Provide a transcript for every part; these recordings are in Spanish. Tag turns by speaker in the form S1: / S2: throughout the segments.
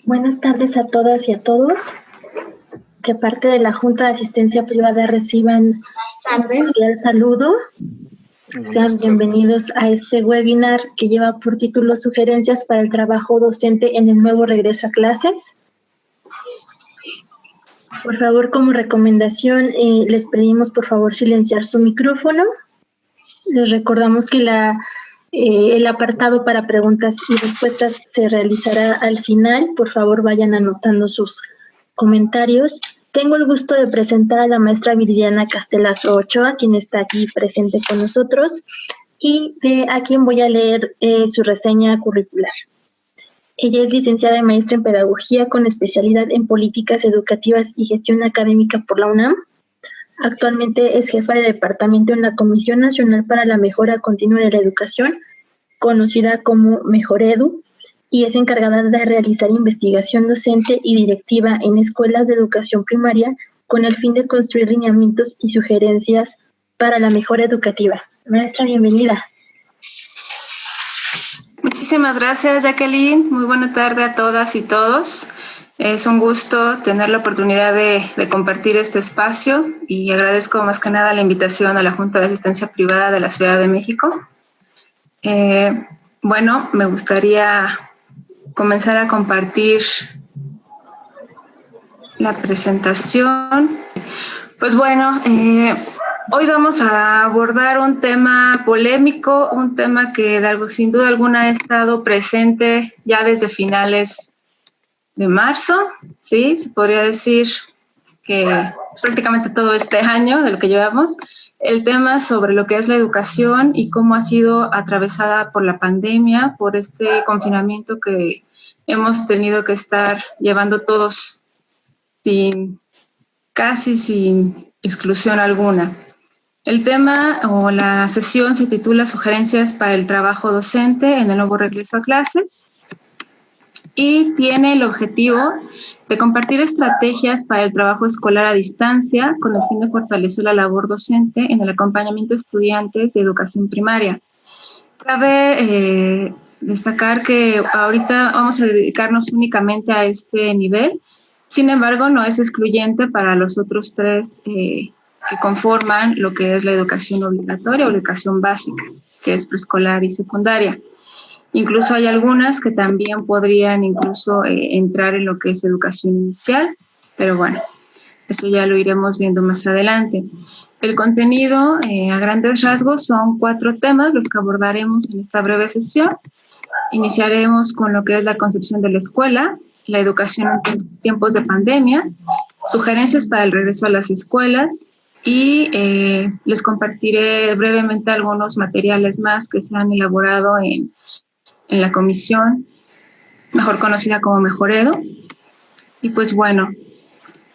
S1: Buenas tardes a todas y a todos. Que parte de la Junta de Asistencia Privada reciban un cordial saludo. Sean bienvenidos a este webinar que lleva por título Sugerencias para el trabajo docente en el nuevo regreso a clases. Por favor, como recomendación, les pedimos por favor silenciar su micrófono. Les recordamos que el apartado para preguntas y respuestas se realizará al final. Por favor, vayan anotando sus comentarios. Tengo el gusto de presentar a la maestra Viridiana Castelazo Ochoa, quien está aquí presente con nosotros, y a quien voy a leer su reseña curricular. Ella es licenciada y maestra en Pedagogía con especialidad en Políticas Educativas y Gestión Académica por la UNAM. Actualmente es jefa de departamento en la Comisión Nacional para la Mejora Continua de la Educación, conocida como Mejoredu, y es encargada de realizar investigación docente y directiva en escuelas de educación primaria con el fin de construir lineamientos y sugerencias para la mejora educativa. Maestra, bienvenida.
S2: Muchísimas gracias, Jacqueline. Muy buena tarde a todas y todos. Es un gusto tener la oportunidad de compartir este espacio y agradezco más que nada la invitación a la Junta de Asistencia Privada de la Ciudad de México. Bueno, me gustaría comenzar a compartir la presentación. Pues bueno, hoy vamos a abordar un tema polémico, un tema que sin duda alguna ha estado presente ya desde finales de marzo, ¿sí? Se podría decir que prácticamente todo este año de lo que llevamos, el tema sobre lo que es la educación y cómo ha sido atravesada por la pandemia, por este confinamiento que hemos tenido que estar llevando todos casi sin exclusión alguna. El tema o la sesión se titula Sugerencias para el trabajo docente en el nuevo regreso a clases y tiene el objetivo de compartir estrategias para el trabajo escolar a distancia con el fin de fortalecer la labor docente en el acompañamiento de estudiantes de educación primaria. Cabe destacar que ahorita vamos a dedicarnos únicamente a este nivel. Sin embargo, no es excluyente para los otros tres que conforman lo que es la educación obligatoria o educación básica, que es preescolar y secundaria. Incluso hay algunas que también podrían entrar en lo que es educación inicial, pero bueno, eso ya lo iremos viendo más adelante. El contenido, a grandes rasgos, son 4 temas los que abordaremos en esta breve sesión. Iniciaremos con lo que es la concepción de la escuela, la educación en tiempos de pandemia, sugerencias para el regreso a las escuelas y les compartiré brevemente algunos materiales más que se han elaborado en la comisión, mejor conocida como Mejoredu. Y pues bueno,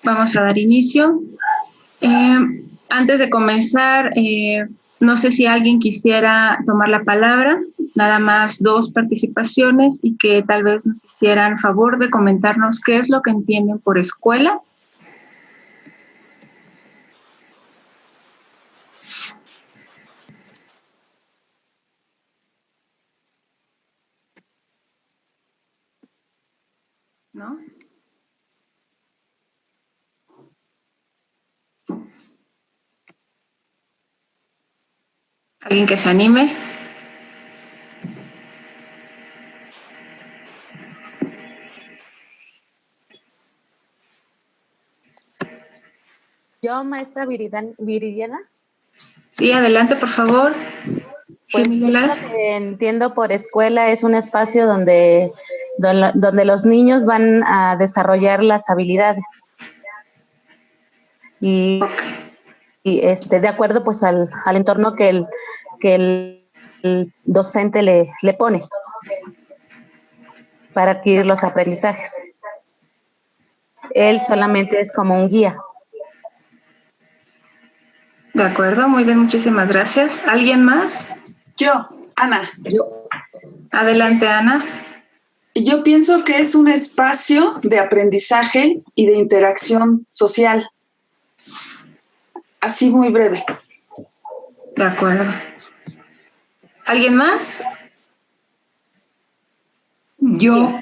S2: vamos a dar inicio. Antes de comenzar, no sé si alguien quisiera tomar la palabra, nada más 2 participaciones y que tal vez nos hicieran favor de comentarnos qué es lo que entienden por escuela. ¿No? ¿Alguien que se anime?
S3: Yo, maestra Viridiana.
S2: Sí, adelante, por favor.
S3: Pues yo lo que entiendo por escuela es un espacio donde los niños van a desarrollar las habilidades. Y de acuerdo pues al entorno que el docente le pone para adquirir los aprendizajes. Él solamente es como un guía.
S2: De acuerdo, muy bien, muchísimas gracias. ¿Alguien más?
S4: Yo, Ana.
S2: Adelante, Ana.
S4: Yo pienso que es un espacio de aprendizaje y de interacción social. Así muy breve.
S2: De acuerdo. ¿Alguien más?
S5: Yo,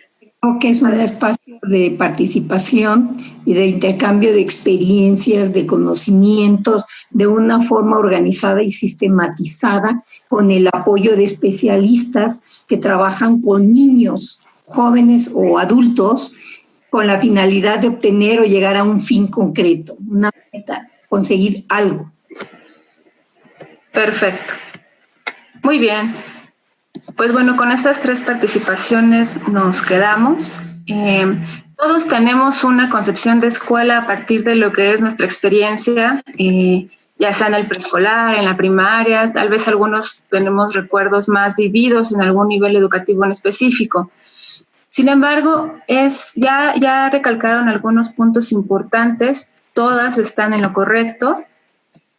S5: Que es un espacio de participación y de intercambio de experiencias, de conocimientos, de una forma organizada y sistematizada, con el apoyo de especialistas que trabajan con niños, jóvenes o adultos, con la finalidad de obtener o llegar a un fin concreto, una meta, conseguir algo.
S2: Perfecto. Muy bien. Pues bueno, con estas 3 participaciones nos quedamos. Todos tenemos una concepción de escuela a partir de lo que es nuestra experiencia, ya sea en el preescolar, en la primaria, tal vez algunos tenemos recuerdos más vividos en algún nivel educativo en específico. Sin embargo, ya recalcaron algunos puntos importantes, todas están en lo correcto.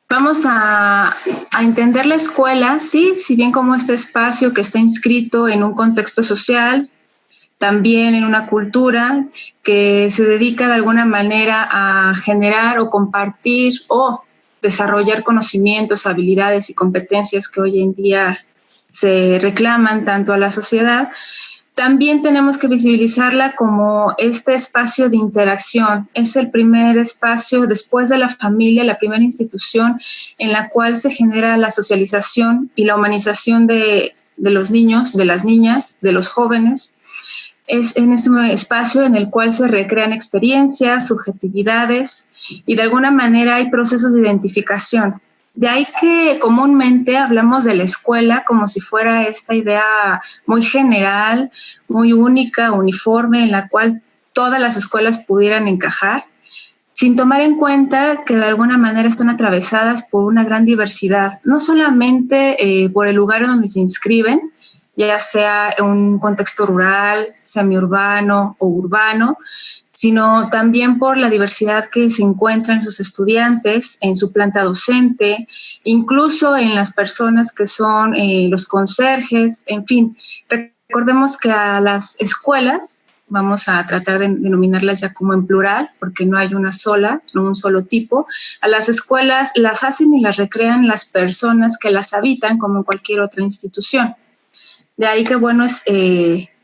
S2: Vamos a entender la escuela, sí, si bien como este espacio que está inscrito en un contexto social, también en una cultura que se dedica de alguna manera a generar o compartir o desarrollar conocimientos, habilidades y competencias que hoy en día se reclaman tanto a la sociedad. También tenemos que visibilizarla como este espacio de interacción. Es el primer espacio, después de la familia, la primera institución en la cual se genera la socialización y la humanización de los niños, de las niñas, de los jóvenes. Es en este espacio en el cual se recrean experiencias, subjetividades y de alguna manera hay procesos de identificación. De ahí que comúnmente hablamos de la escuela como si fuera esta idea muy general, muy única, uniforme, en la cual todas las escuelas pudieran encajar, sin tomar en cuenta que de alguna manera están atravesadas por una gran diversidad, no solamente por el lugar donde se inscriben, ya sea en un contexto rural, semiurbano o urbano, sino también por la diversidad que se encuentra en sus estudiantes, en su planta docente, incluso en las personas que son los conserjes, en fin. Recordemos que a las escuelas, vamos a tratar de denominarlas ya como en plural, porque no hay una sola, no un solo tipo, a las escuelas las hacen y las recrean las personas que las habitan como en cualquier otra institución. De ahí que bueno, es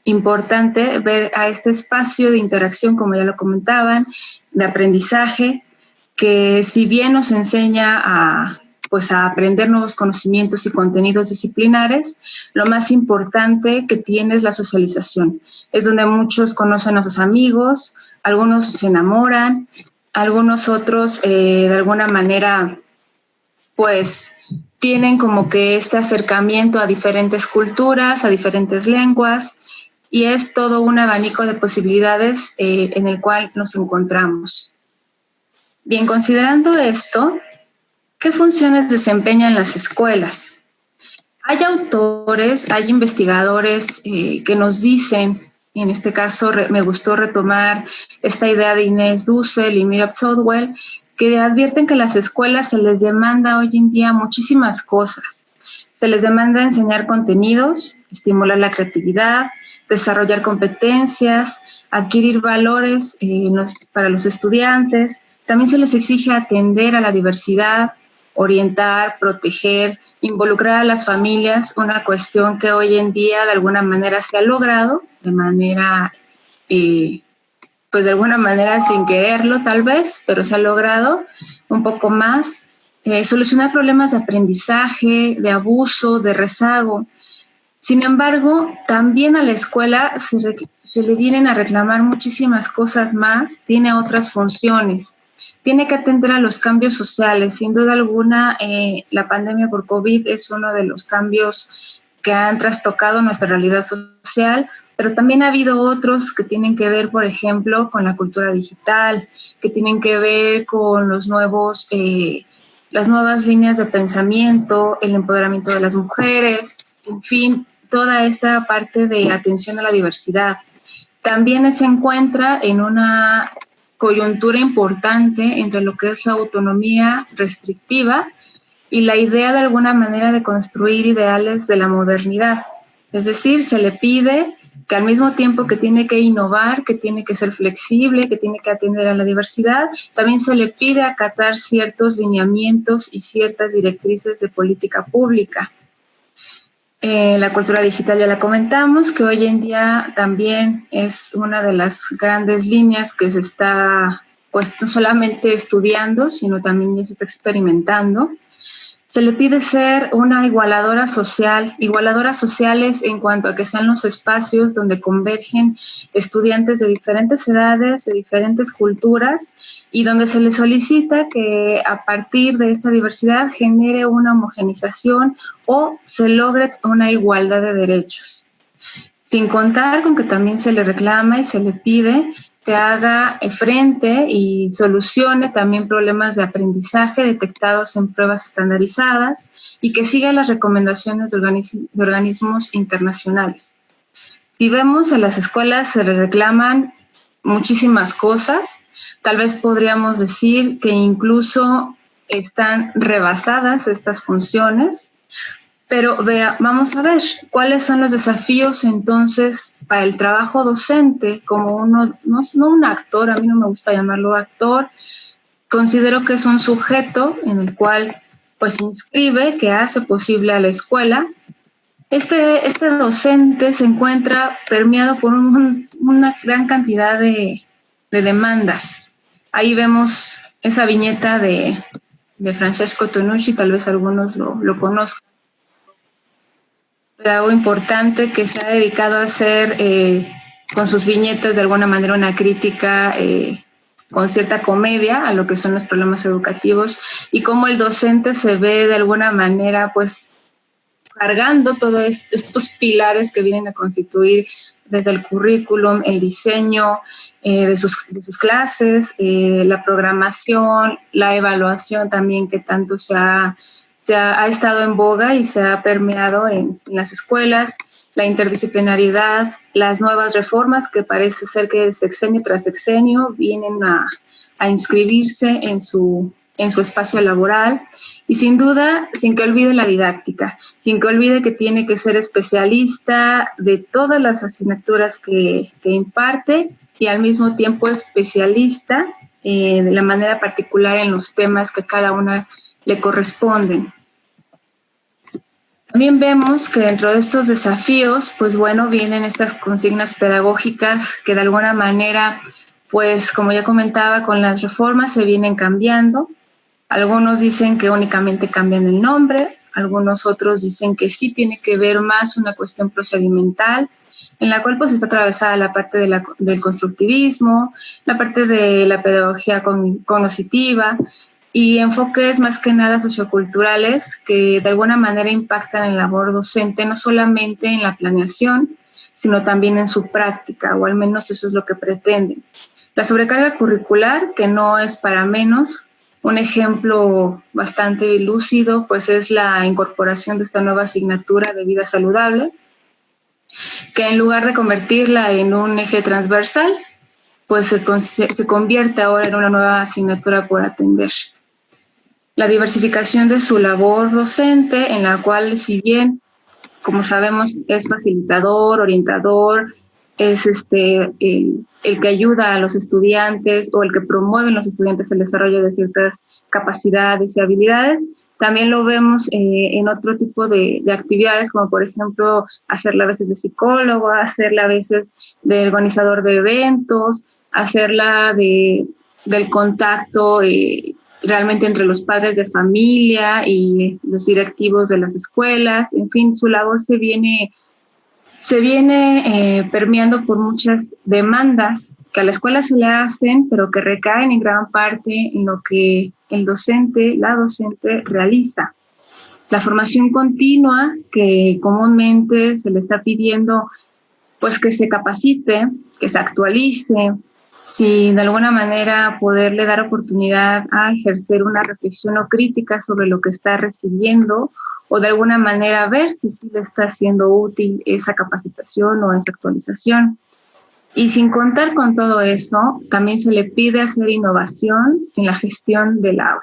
S2: importante ver a este espacio de interacción, como ya lo comentaban, de aprendizaje, que si bien nos enseña a aprender nuevos conocimientos y contenidos disciplinares, lo más importante que tiene es la socialización. Es donde muchos conocen a sus amigos, algunos se enamoran, algunos otros de alguna manera tienen como que este acercamiento a diferentes culturas, a diferentes lenguas, y es todo un abanico de posibilidades en el cual nos encontramos. Bien, considerando esto, ¿qué funciones desempeñan las escuelas? Hay autores, hay investigadores que nos dicen, en este caso me gustó retomar esta idea de Inés Dussel y Miriam Southwell, que advierten que a las escuelas se les demanda hoy en día muchísimas cosas. Se les demanda enseñar contenidos, estimular la creatividad, desarrollar competencias, adquirir valores para los estudiantes. También se les exige atender a la diversidad, orientar, proteger, involucrar a las familias, una cuestión que hoy en día de alguna manera se ha logrado, de manera de alguna manera sin quererlo tal vez, pero se ha logrado un poco más. Solucionar problemas de aprendizaje, de abuso, de rezago. Sin embargo, también a la escuela se le vienen a reclamar muchísimas cosas más, tiene otras funciones. Tiene que atender a los cambios sociales. Sin duda alguna, la pandemia por COVID es uno de los cambios que han trastocado nuestra realidad social, pero también ha habido otros que tienen que ver, por ejemplo, con la cultura digital, que tienen que ver con las nuevas líneas de pensamiento, el empoderamiento de las mujeres, en fin, toda esta parte de atención a la diversidad. También se encuentra en una coyuntura importante entre lo que es la autonomía restrictiva y la idea de alguna manera de construir ideales de la modernidad. Es decir, se le pide que al mismo tiempo que tiene que innovar, que tiene que ser flexible, que tiene que atender a la diversidad, también se le pide acatar ciertos lineamientos y ciertas directrices de política pública. La cultura digital ya la comentamos, que hoy en día también es una de las grandes líneas que se está, pues, no solamente estudiando, sino también ya se está experimentando. Se le pide ser una igualadora social, igualadoras sociales en cuanto a que sean los espacios donde convergen estudiantes de diferentes edades, de diferentes culturas, y donde se les solicita que a partir de esta diversidad genere una homogenización o se logre una igualdad de derechos. Sin contar con que también se le reclama y se le pide que haga frente y solucione también problemas de aprendizaje detectados en pruebas estandarizadas y que siga las recomendaciones de organismos internacionales. Si vemos, en las escuelas se le reclaman muchísimas cosas. Tal vez podríamos decir que incluso están rebasadas estas funciones. Pero vamos a ver cuáles son los desafíos entonces para el trabajo docente como uno, no un actor, a mí no me gusta llamarlo actor, considero que es un sujeto en el cual pues inscribe, que hace posible a la escuela. Este docente se encuentra permeado por una gran cantidad de demandas. Ahí vemos esa viñeta de Francesco Tonucci, tal vez algunos lo conozcan. Algo importante que se ha dedicado a hacer con sus viñetas de alguna manera una crítica con cierta comedia a lo que son los problemas educativos y cómo el docente se ve de alguna manera pues cargando todos estos pilares que vienen a constituir desde el currículum, el diseño de sus clases, la programación, la evaluación también que tanto se ha estado en boga y se ha permeado en las escuelas, la interdisciplinariedad, las nuevas reformas que parece ser que sexenio tras sexenio vienen a inscribirse en su espacio laboral y sin duda, sin que olvide la didáctica, sin que olvide que tiene que ser especialista de todas las asignaturas que imparte y al mismo tiempo especialista de la manera particular en los temas que cada una le corresponden. También vemos que dentro de estos desafíos, pues bueno, vienen estas consignas pedagógicas que de alguna manera, pues como ya comentaba, con las reformas se vienen cambiando. Algunos dicen que únicamente cambian el nombre, algunos otros dicen que sí tiene que ver más una cuestión procedimental, en la cual pues está atravesada la parte del constructivismo, la parte de la pedagogía cognitiva, y enfoques más que nada socioculturales que de alguna manera impactan en la labor docente, no solamente en la planeación, sino también en su práctica, o al menos eso es lo que pretenden. La sobrecarga curricular, que no es para menos, un ejemplo bastante lúcido, pues es la incorporación de esta nueva asignatura de vida saludable, que en lugar de convertirla en un eje transversal, pues se convierte ahora en una nueva asignatura por atender. La diversificación de su labor docente, en la cual, si bien, como sabemos, es facilitador, orientador, es el que ayuda a los estudiantes o el que promueve en los estudiantes el desarrollo de ciertas capacidades y habilidades, también lo vemos en otro tipo de actividades, como por ejemplo hacerla a veces de psicólogo, hacerla a veces de organizador de eventos, hacerla del contacto realmente entre los padres de familia y los directivos de las escuelas. En fin, su labor se viene permeando por muchas demandas que a la escuela se le hacen, pero que recaen en gran parte en lo que el docente, la docente realiza. La formación continua que comúnmente se le está pidiendo, pues que se capacite, que se actualice, si de alguna manera poderle dar oportunidad a ejercer una reflexión o crítica sobre lo que está recibiendo o de alguna manera ver si sí le está siendo útil esa capacitación o esa actualización. Y sin contar con todo eso, también se le pide hacer innovación en la gestión del aula.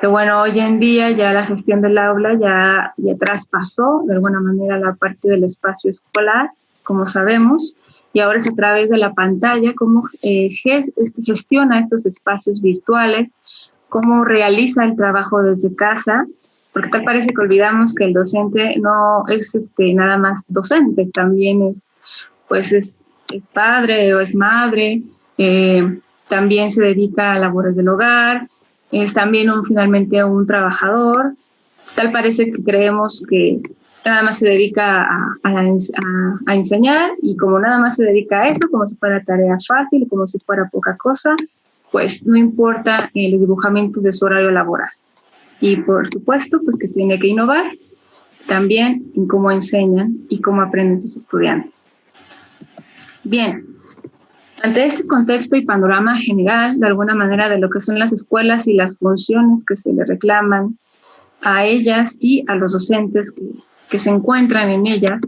S2: Que bueno, hoy en día ya la gestión del aula ya traspasó de alguna manera la parte del espacio escolar, como sabemos, y ahora es a través de la pantalla cómo gestiona estos espacios virtuales, cómo realiza el trabajo desde casa porque tal parece que olvidamos que el docente no es nada más docente, también es padre o es madre, también se dedica a labores del hogar, es también finalmente un trabajador. Tal parece que creemos que nada más se dedica a enseñar, y como nada más se dedica a eso, como si fuera tarea fácil, como si fuera poca cosa, pues no importa el dibujamiento de su horario laboral. Y por supuesto, pues que tiene que innovar también en cómo enseñan y cómo aprenden sus estudiantes. Bien, ante este contexto y panorama general, de alguna manera, de lo que son las escuelas y las funciones que se le reclaman a ellas y a los docentes que se encuentran en ellas,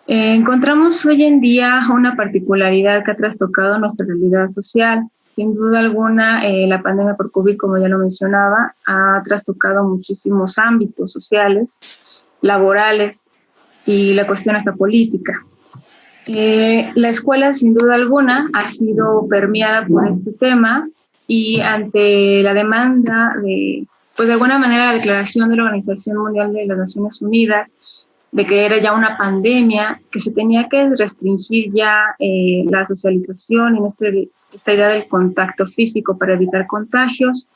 S2: encontramos hoy en día una particularidad que ha trastocado nuestra realidad social. Sin duda alguna, la pandemia por COVID, como ya lo mencionaba, ha trastocado muchísimos ámbitos sociales, laborales y la cuestión hasta política. La escuela, sin duda alguna, ha sido permeada por este tema, y ante la demanda de alguna manera, la declaración de la Organización Mundial de las Naciones Unidas de que era ya una pandemia, que se tenía que restringir ya la socialización en esta idea del contacto físico para evitar contagios,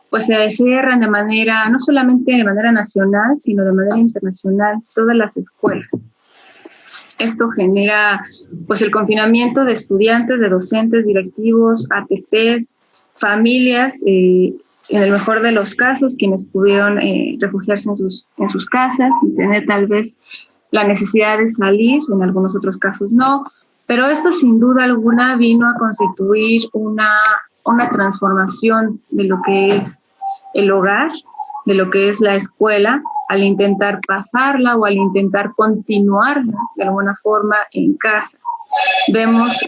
S2: pues se cierran de manera, no solamente de manera nacional, sino de manera internacional, todas las escuelas. Esto genera pues el confinamiento de estudiantes, de docentes, directivos, ATPs, familias, en el mejor de los casos, quienes pudieron refugiarse en sus casas y tener tal vez la necesidad de salir, en algunos otros casos no, pero esto sin duda alguna vino a constituir una transformación de lo que es el hogar, de lo que es la escuela, al intentar pasarla o al intentar continuarla de alguna forma en casa. Vemos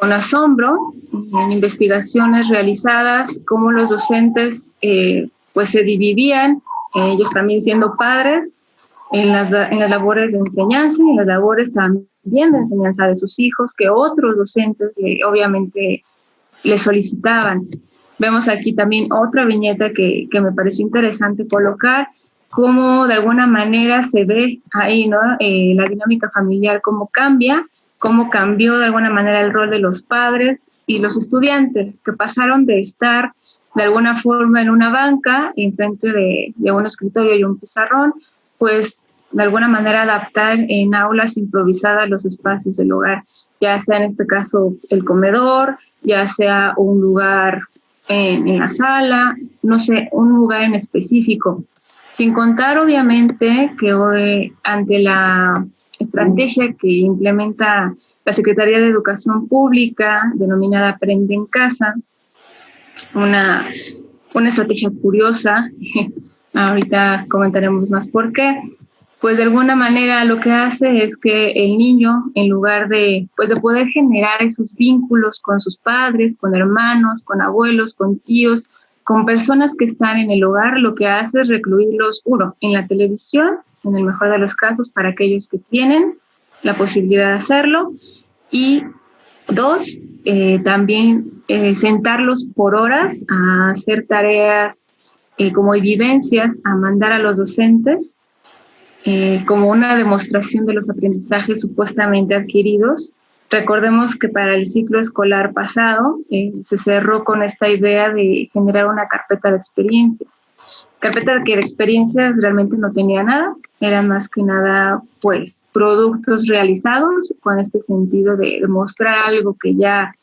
S2: con asombro en investigaciones realizadas cómo los docentes pues se dividían, ellos también siendo padres, en las labores de enseñanza y en las labores también de enseñanza de sus hijos, que otros docentes obviamente les solicitaban. Vemos aquí también otra viñeta que me pareció interesante colocar, cómo de alguna manera se ve ahí, ¿no? La dinámica familiar, cómo cambió de alguna manera el rol de los padres y los estudiantes, que pasaron de estar de alguna forma en una banca, enfrente de un escritorio y un pizarrón, pues de alguna manera adaptar en aulas improvisadas los espacios del hogar, ya sea en este caso el comedor, ya sea un lugar en la sala, no sé, un lugar en específico. Sin contar, obviamente, que hoy, ante la estrategia que implementa la Secretaría de Educación Pública, denominada Aprende en Casa, una estrategia curiosa, ahorita comentaremos más por qué, pues de alguna manera lo que hace es que el niño, en lugar de poder generar esos vínculos con sus padres, con hermanos, con abuelos, con tíos, con personas que están en el hogar, lo que hace es recluirlos, uno, en la televisión, en el mejor de los casos, para aquellos que tienen la posibilidad de hacerlo, y dos, también sentarlos por horas a hacer tareas como evidencias, a mandar a los docentes como una demostración de los aprendizajes supuestamente adquiridos. Recordemos que para el ciclo escolar pasado se cerró con esta idea de generar una carpeta de experiencias. Carpeta que de experiencias realmente no tenía nada, eran más que nada pues productos realizados con este sentido de demostrar algo que ya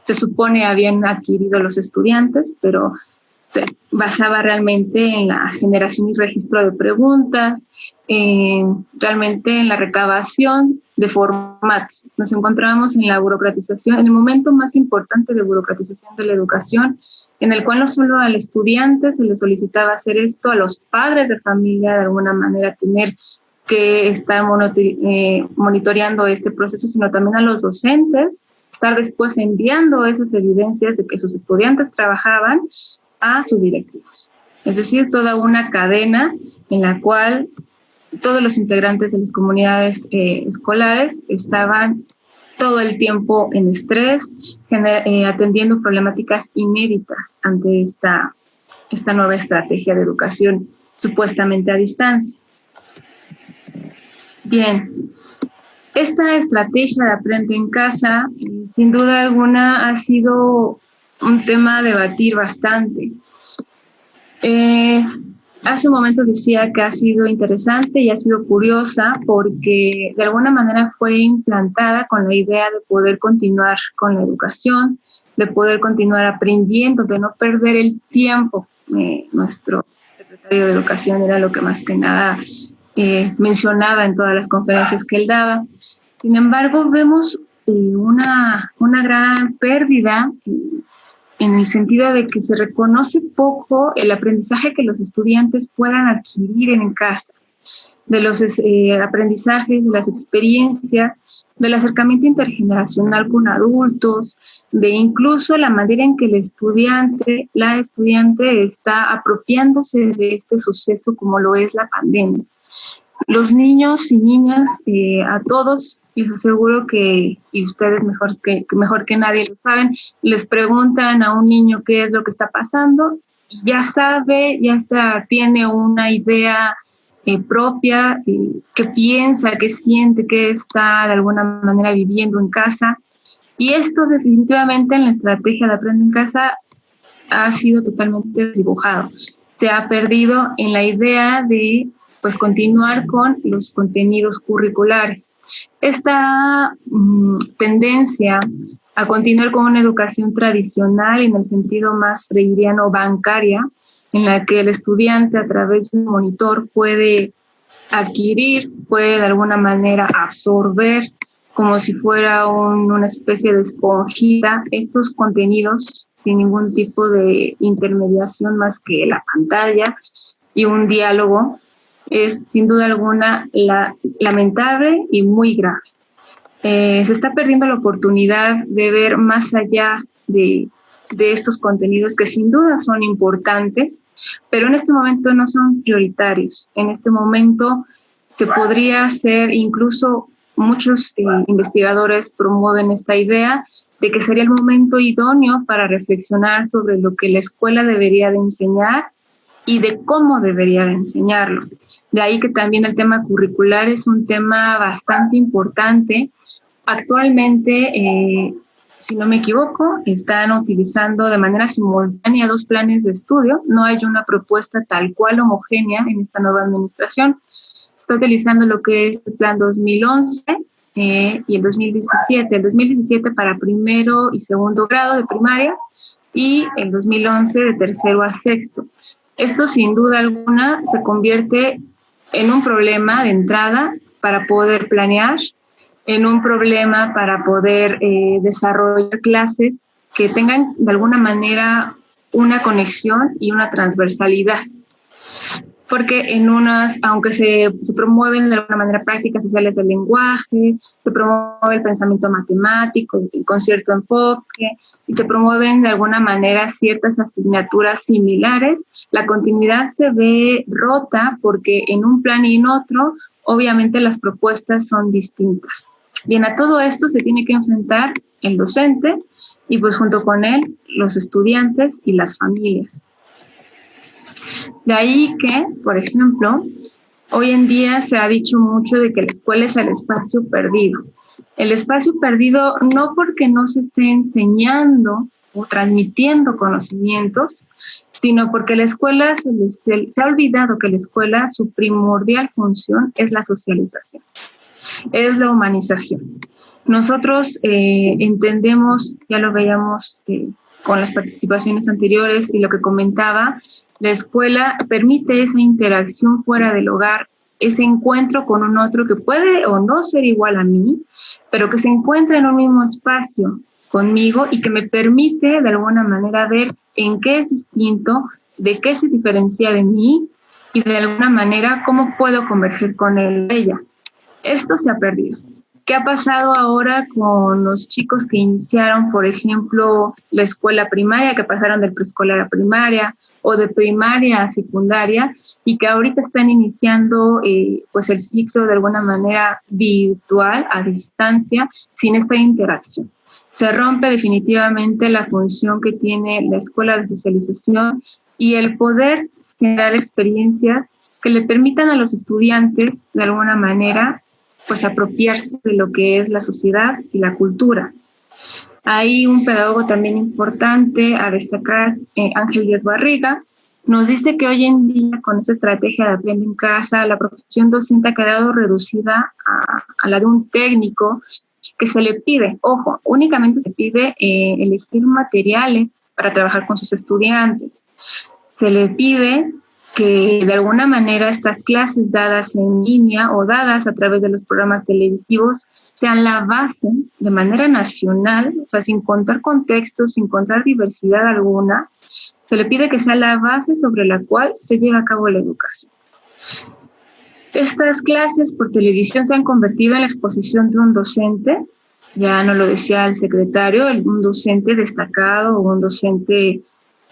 S2: se supone habían adquirido los estudiantes, pero se basaba realmente en la generación y registro de preguntas, realmente en la recabación de formatos. Nos encontrábamos en la burocratización, en el momento más importante de burocratización de la educación, en el cual no solo al estudiante se le solicitaba hacer esto, a los padres de familia de alguna manera tener que estar monitoreando este proceso, sino también a los docentes, estar después enviando esas evidencias de que sus estudiantes trabajaban a sus directivos. Es decir, toda una cadena en la cual todos los integrantes de las comunidades escolares estaban todo el tiempo en estrés, atendiendo problemáticas inéditas ante esta nueva estrategia de educación supuestamente a distancia. Bien, esta estrategia de aprende en casa, sin duda alguna, ha sido un tema a debatir bastante. Hace un momento decía que ha sido interesante y ha sido curiosa porque de alguna manera fue implantada con la idea de poder continuar con la educación, de poder continuar aprendiendo, de no perder el tiempo. Nuestro secretario de Educación era lo que más que nada mencionaba en todas las conferencias que él daba. Sin embargo, vemos una gran pérdida en el sentido de que se reconoce poco el aprendizaje que los estudiantes puedan adquirir en casa, de los aprendizajes, de las experiencias, del acercamiento intergeneracional con adultos, de incluso la manera en que la estudiante está apropiándose de este suceso como lo es la pandemia. Los niños y niñas, a todos, les aseguro que, y ustedes mejor que nadie lo saben, les preguntan a un niño qué es lo que está pasando, y ya sabe, tiene una idea propia, qué piensa, qué siente, qué está de alguna manera viviendo en casa. Y esto definitivamente en la estrategia de Aprende en Casa ha sido totalmente desdibujado. Se ha perdido en la idea de continuar con los contenidos curriculares. Esta tendencia a continuar con una educación tradicional en el sentido más freiriano bancaria, en la que el estudiante a través de un monitor puede adquirir, puede de alguna manera absorber como si fuera una especie de esponjita estos contenidos sin ningún tipo de intermediación más que la pantalla y un diálogo, es sin duda alguna lamentable y muy grave. Se está perdiendo la oportunidad de ver más allá de estos contenidos que sin duda son importantes, pero en este momento no son prioritarios. En este momento se podría hacer, incluso muchos investigadores promueven esta idea de que sería el momento idóneo para reflexionar sobre lo que la escuela debería de enseñar y de cómo debería de enseñarlo. De ahí que también el tema curricular es un tema bastante importante. Actualmente, si no me equivoco, están utilizando de manera simultánea 2 planes de estudio. No hay una propuesta tal cual homogénea en esta nueva administración. Está utilizando lo que es el plan 2011 y el 2017. El 2017 para primero y segundo grado de primaria y el 2011 de tercero a sexto. Esto sin duda alguna se convierte en un problema de entrada para poder planear, en un problema para poder desarrollar clases que tengan de alguna manera una conexión y una transversalidad. Porque aunque se promueven de alguna manera prácticas sociales del lenguaje, se promueve el pensamiento matemático con cierto enfoque, y se promueven de alguna manera ciertas asignaturas similares, la continuidad se ve rota porque en un plan y en otro, obviamente las propuestas son distintas. Bien, a todo esto se tiene que enfrentar el docente y pues junto con él los estudiantes y las familias. De ahí que, por ejemplo, hoy en día se ha dicho mucho de que la escuela es el espacio perdido. El espacio perdido no porque no se esté enseñando o transmitiendo conocimientos, sino porque la escuela se ha olvidado que la escuela, su primordial función es la socialización, es la humanización. Nosotros entendemos, ya lo veíamos con las participaciones anteriores y lo que comentaba, la escuela permite esa interacción fuera del hogar, ese encuentro con un otro que puede o no ser igual a mí, pero que se encuentra en un mismo espacio conmigo y que me permite de alguna manera ver en qué es distinto, de qué se diferencia de mí y de alguna manera cómo puedo converger con él o ella. Esto se ha perdido. ¿Qué ha pasado ahora con los chicos que iniciaron, por ejemplo, la escuela primaria, que pasaron del preescolar a primaria o de primaria a secundaria y que ahorita están iniciando pues el ciclo de alguna manera virtual, a distancia, sin esta interacción? Se rompe definitivamente la función que tiene la escuela de socialización y el poder generar experiencias que le permitan a los estudiantes, de alguna manera, pues apropiarse de lo que es la sociedad y la cultura. Hay un pedagogo también importante a destacar, Ángel Díaz Barriga, nos dice que hoy en día, con esta estrategia de Aprende en Casa, la profesión docente ha quedado reducida a la de un técnico que se le pide, ojo, únicamente se pide elegir materiales para trabajar con sus estudiantes. Se le pide que de alguna manera estas clases dadas en línea o dadas a través de los programas televisivos sean la base de manera nacional, o sea, sin contar contextos, sin contar diversidad alguna. Se le pide que sea la base sobre la cual se lleva a cabo la educación. Estas clases por televisión se han convertido en la exposición de un docente, ya no lo decía el secretario, un docente destacado o un docente,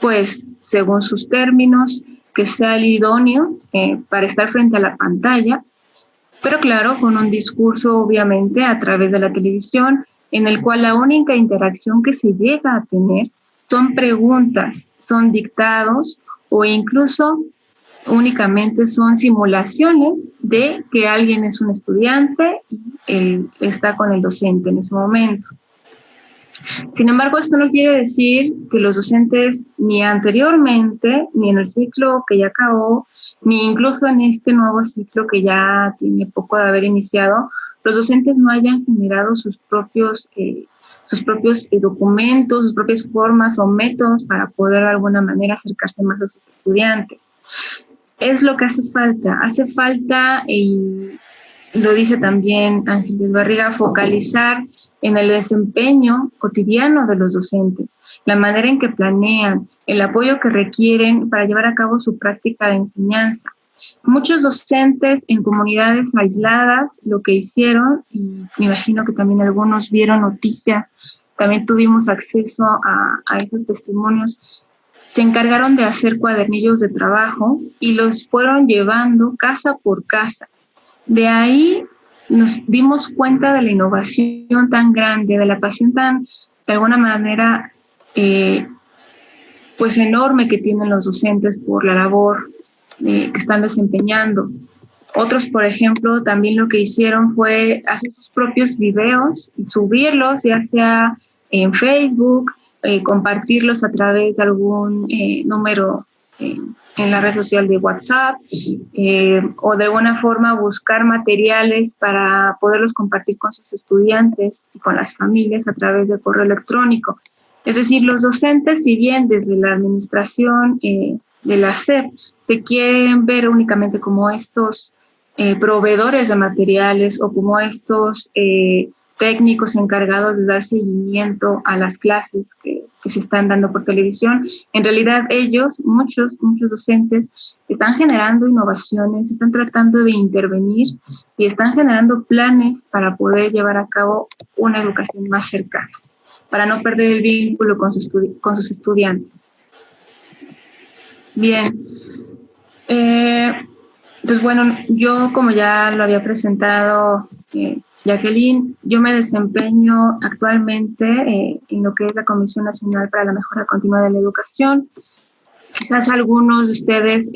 S2: pues, según sus términos, que sea el idóneo para estar frente a la pantalla, pero claro, con un discurso obviamente a través de la televisión, en el cual la única interacción que se llega a tener son preguntas, son dictados o incluso únicamente son simulaciones de que alguien es un estudiante y está con el docente en ese momento. Sin embargo, esto no quiere decir que los docentes ni anteriormente, ni en el ciclo que ya acabó, ni incluso en este nuevo ciclo que ya tiene poco de haber iniciado, los docentes no hayan generado sus propios documentos, sus propias formas o métodos para poder de alguna manera acercarse más a sus estudiantes. Es lo que hace falta, y lo dice también Ángel Díaz Barriga, focalizar en el desempeño cotidiano de los docentes, la manera en que planean, el apoyo que requieren para llevar a cabo su práctica de enseñanza. Muchos docentes en comunidades aisladas lo que hicieron, y me imagino que también algunos vieron noticias, también tuvimos acceso a esos testimonios, se encargaron de hacer cuadernillos de trabajo y los fueron llevando casa por casa. De ahí nos dimos cuenta de la innovación tan grande, de la pasión tan, de alguna manera, pues enorme que tienen los docentes por la labor que están desempeñando. Otros, por ejemplo, también lo que hicieron fue hacer sus propios videos y subirlos, ya sea en Facebook, compartirlos a través de algún número en la red social de WhatsApp, o de alguna forma buscar materiales para poderlos compartir con sus estudiantes y con las familias a través de correo electrónico. Es decir, los docentes, si bien desde la administración de la SEP se quieren ver únicamente como estos proveedores de materiales o como estos técnicos encargados de dar seguimiento a las clases que se están dando por televisión, en realidad ellos, muchos docentes, están generando innovaciones, están tratando de intervenir y están generando planes para poder llevar a cabo una educación más cercana, para no perder el vínculo con sus estudiantes. Bien, pues bueno, yo como ya lo había presentado Jacqueline, yo me desempeño actualmente en lo que es la Comisión Nacional para la Mejora Continua de la Educación. Quizás algunos de ustedes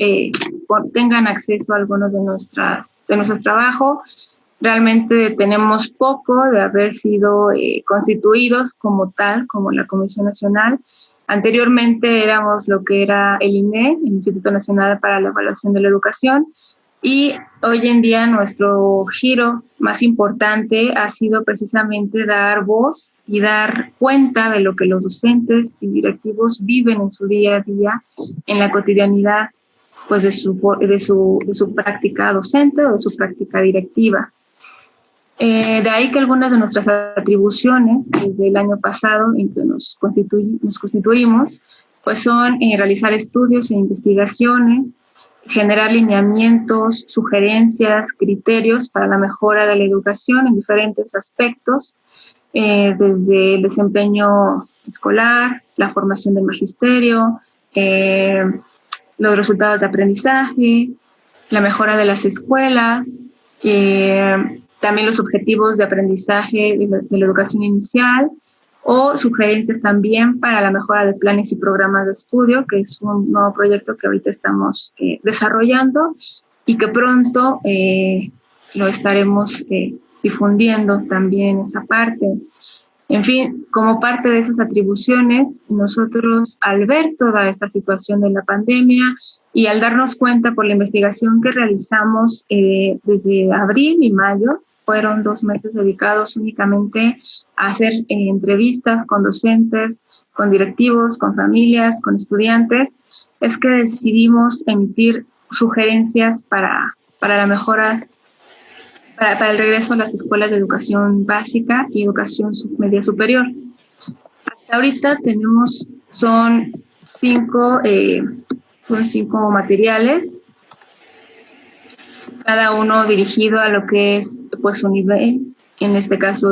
S2: tengan acceso a algunos de nuestros trabajos. Realmente tenemos poco de haber sido constituidos como tal, como la Comisión Nacional. Anteriormente éramos lo que era el INE, el Instituto Nacional para la Evaluación de la Educación, y hoy en día nuestro giro más importante ha sido precisamente dar voz y dar cuenta de lo que los docentes y directivos viven en su día a día, en la cotidianidad, pues de su práctica docente o de su práctica directiva. De ahí que algunas de nuestras atribuciones desde el año pasado en que nos constituimos, pues son realizar estudios e investigaciones, generar lineamientos, sugerencias, criterios para la mejora de la educación en diferentes aspectos, desde el desempeño escolar, la formación del magisterio, los resultados de aprendizaje, la mejora de las escuelas, también los objetivos de aprendizaje de la educación inicial, o sugerencias también para la mejora de planes y programas de estudio, que es un nuevo proyecto que ahorita estamos desarrollando y que pronto lo estaremos difundiendo también esa parte. En fin, como parte de esas atribuciones, nosotros al ver toda esta situación de la pandemia y al darnos cuenta por la investigación que realizamos desde abril y mayo, fueron 2 meses dedicados únicamente a hacer entrevistas con docentes, con directivos, con familias, con estudiantes, es que decidimos emitir sugerencias para la mejora, para el regreso a las escuelas de educación básica y educación media superior. Hasta ahorita son 5 materiales, cada uno dirigido a lo que es pues su nivel, en este caso,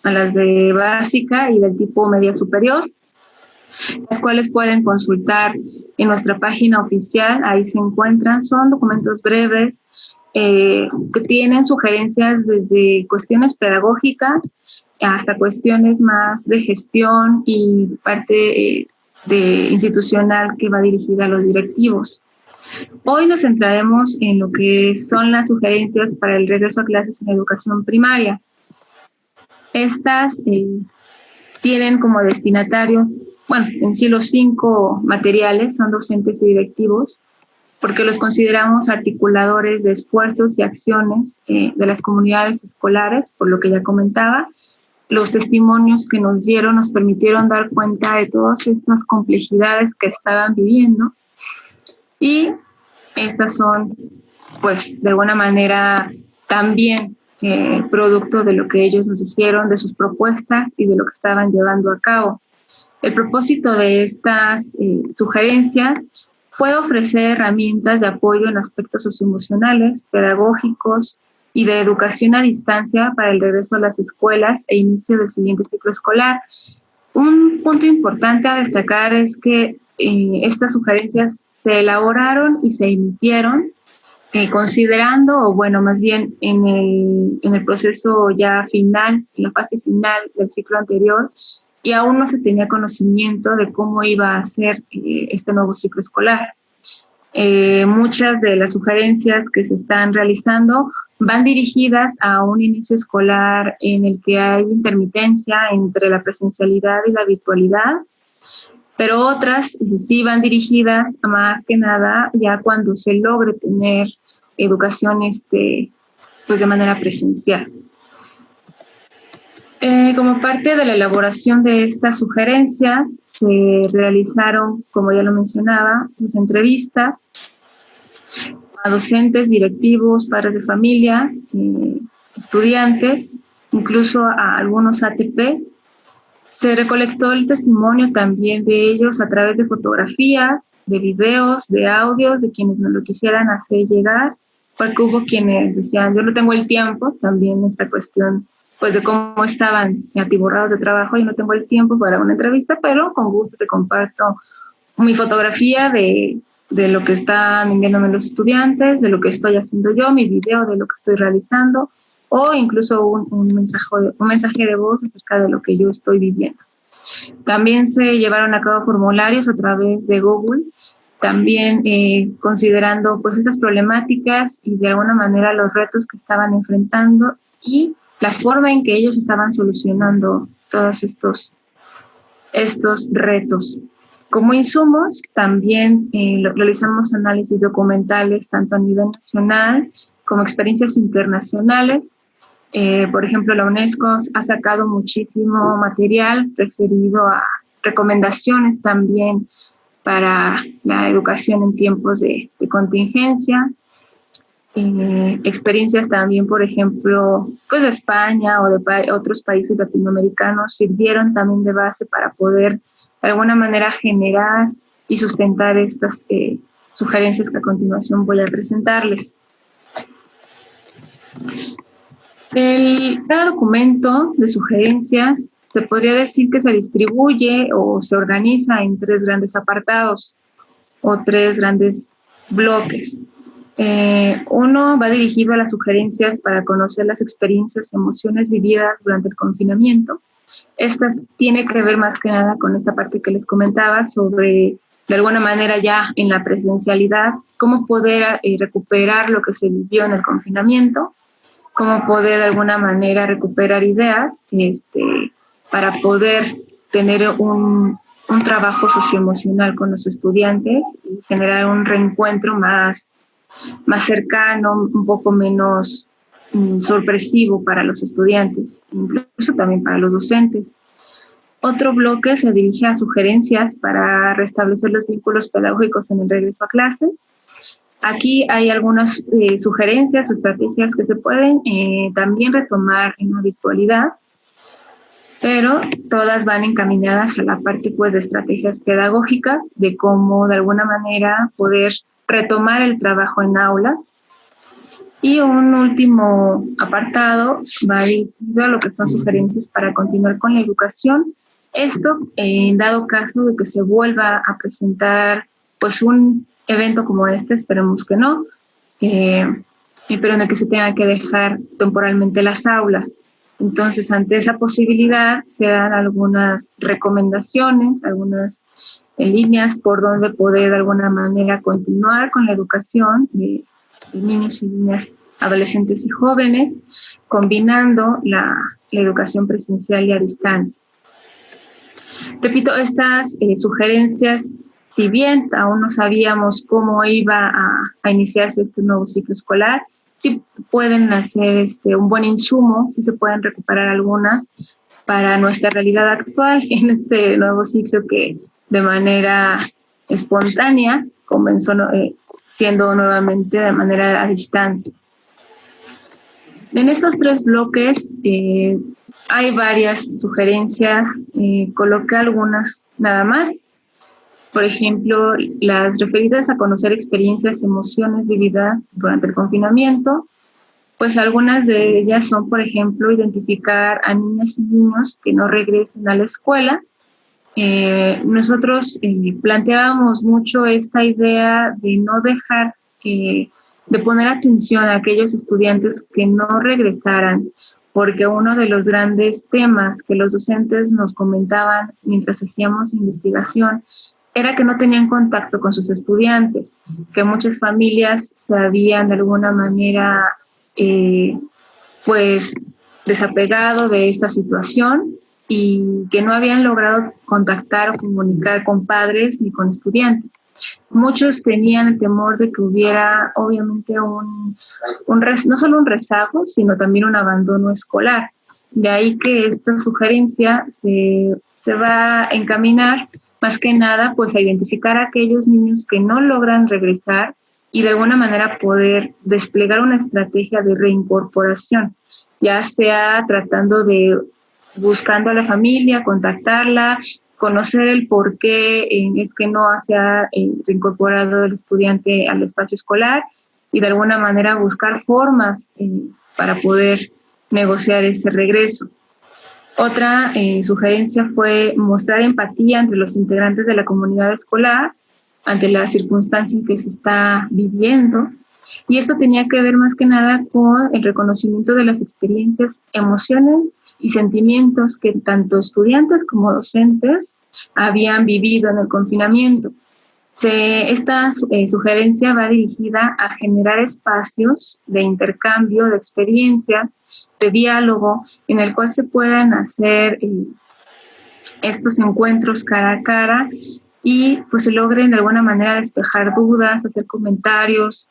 S2: a las de básica y del tipo media superior, las cuales pueden consultar en nuestra página oficial. Ahí se encuentran, son documentos breves que tienen sugerencias desde cuestiones pedagógicas hasta cuestiones más de gestión y parte de institucional que va dirigida a los directivos. Hoy nos centraremos en lo que son las sugerencias para el regreso a clases en educación primaria. Estas tienen como destinatario, en sí los 5 materiales son docentes y directivos, porque los consideramos articuladores de esfuerzos y acciones de las comunidades escolares, por lo que ya comentaba. Los testimonios que nos dieron nos permitieron dar cuenta de todas estas complejidades que estaban viviendo, y estas son, pues, de alguna manera también producto de lo que ellos nos dijeron, de sus propuestas y de lo que estaban llevando a cabo. El propósito de estas sugerencias fue ofrecer herramientas de apoyo en aspectos socioemocionales, pedagógicos y de educación a distancia para el regreso a las escuelas e inicio del siguiente ciclo escolar. Un punto importante a destacar es que estas sugerencias se elaboraron y se emitieron considerando, o más bien en el proceso ya final, en la fase final del ciclo anterior, y aún no se tenía conocimiento de cómo iba a ser este nuevo ciclo escolar. Muchas de las sugerencias que se están realizando van dirigidas a un inicio escolar en el que hay intermitencia entre la presencialidad y la virtualidad, pero otras sí van dirigidas más que nada ya cuando se logre tener educación pues de manera presencial. Como parte de la elaboración de estas sugerencias, se realizaron, como ya lo mencionaba, pues, entrevistas a docentes, directivos, padres de familia, estudiantes, incluso a algunos ATPs. Se recolectó el testimonio también de ellos a través de fotografías, de videos, de audios, de quienes nos lo quisieran hacer llegar, porque hubo quienes decían, yo no tengo el tiempo, también esta cuestión pues de cómo estaban atiborrados de trabajo y no tengo el tiempo para una entrevista, pero con gusto te comparto mi fotografía de lo que están enviándome los estudiantes, de lo que estoy haciendo yo, mi video de lo que estoy realizando, o incluso un mensaje de voz acerca de lo que yo estoy viviendo. También se llevaron a cabo formularios a través de Google, también considerando pues estas problemáticas y de alguna manera los retos que estaban enfrentando y la forma en que ellos estaban solucionando todos estos retos. Como insumos, también realizamos análisis documentales tanto a nivel nacional como experiencias internacionales. Por ejemplo, la UNESCO ha sacado muchísimo material referido a recomendaciones también para la educación en tiempos de contingencia. Experiencias también, por ejemplo, pues de España o de otros países latinoamericanos sirvieron también de base para poder de alguna manera generar y sustentar estas sugerencias que a continuación voy a presentarles. Cada documento de sugerencias se podría decir que se distribuye o se organiza en 3 grandes apartados o 3 grandes bloques. Uno va dirigido a las sugerencias para conocer las experiencias y emociones vividas durante el confinamiento. Esta tiene que ver más que nada con esta parte que les comentaba sobre, de alguna manera ya en la presencialidad, cómo poder recuperar lo que se vivió en el confinamiento, cómo poder de alguna manera recuperar ideas para poder tener un trabajo socioemocional con los estudiantes y generar un reencuentro más cercano, un poco menos sorpresivo para los estudiantes, incluso también para los docentes. Otro bloque se dirige a sugerencias para restablecer los vínculos pedagógicos en el regreso a clase. Aquí hay algunas sugerencias o estrategias que se pueden también retomar en la virtualidad, pero todas van encaminadas a la parte pues, de estrategias pedagógicas, de cómo de alguna manera poder retomar el trabajo en aula. Y un último apartado va dirigido a lo que son sugerencias para continuar con la educación. Esto, en dado caso de que se vuelva a presentar pues, un evento como este, esperemos que no, pero en el que se tenga que dejar temporalmente las aulas. Entonces, ante esa posibilidad, se dan algunas recomendaciones, algunas líneas por donde poder de alguna manera continuar con la educación de niños y niñas, adolescentes y jóvenes, combinando la educación presencial y a distancia. Repito, estas sugerencias, si bien aún no sabíamos cómo iba a iniciarse este nuevo ciclo escolar, sí pueden hacer un buen insumo, sí se pueden recuperar algunas para nuestra realidad actual en este nuevo ciclo que de manera espontánea comenzó siendo nuevamente de manera a distancia. En estos 3 bloques hay varias sugerencias, coloqué algunas nada más. Por ejemplo, las referidas a conocer experiencias y emociones vividas durante el confinamiento, pues algunas de ellas son, por ejemplo, identificar a niñas y niños que no regresen a la escuela. Nosotros planteábamos mucho esta idea de no dejar de poner atención a aquellos estudiantes que no regresaran, porque uno de los grandes temas que los docentes nos comentaban mientras hacíamos la investigación era que no tenían contacto con sus estudiantes, que muchas familias se habían de alguna manera pues desapegado de esta situación y que no habían logrado contactar o comunicar con padres ni con estudiantes. Muchos tenían el temor de que hubiera obviamente no solo un rezago, sino también un abandono escolar. De ahí que esta sugerencia se va a encaminar más que nada pues a identificar a aquellos niños que no logran regresar y de alguna manera poder desplegar una estrategia de reincorporación, ya sea tratando de buscando a la familia, contactarla, conocer el por qué es que no se ha reincorporado el estudiante al espacio escolar y de alguna manera buscar formas para poder negociar ese regreso. Otra sugerencia fue mostrar empatía entre los integrantes de la comunidad escolar ante la circunstancia en que se está viviendo. Y esto tenía que ver más que nada con el reconocimiento de las experiencias, emociones y sentimientos que tanto estudiantes como docentes habían vivido en el confinamiento. Esta sugerencia va dirigida a generar espacios de intercambio de experiencias, de diálogo, en el cual se puedan hacer estos encuentros cara a cara y pues se logren de alguna manera despejar dudas, hacer comentarios,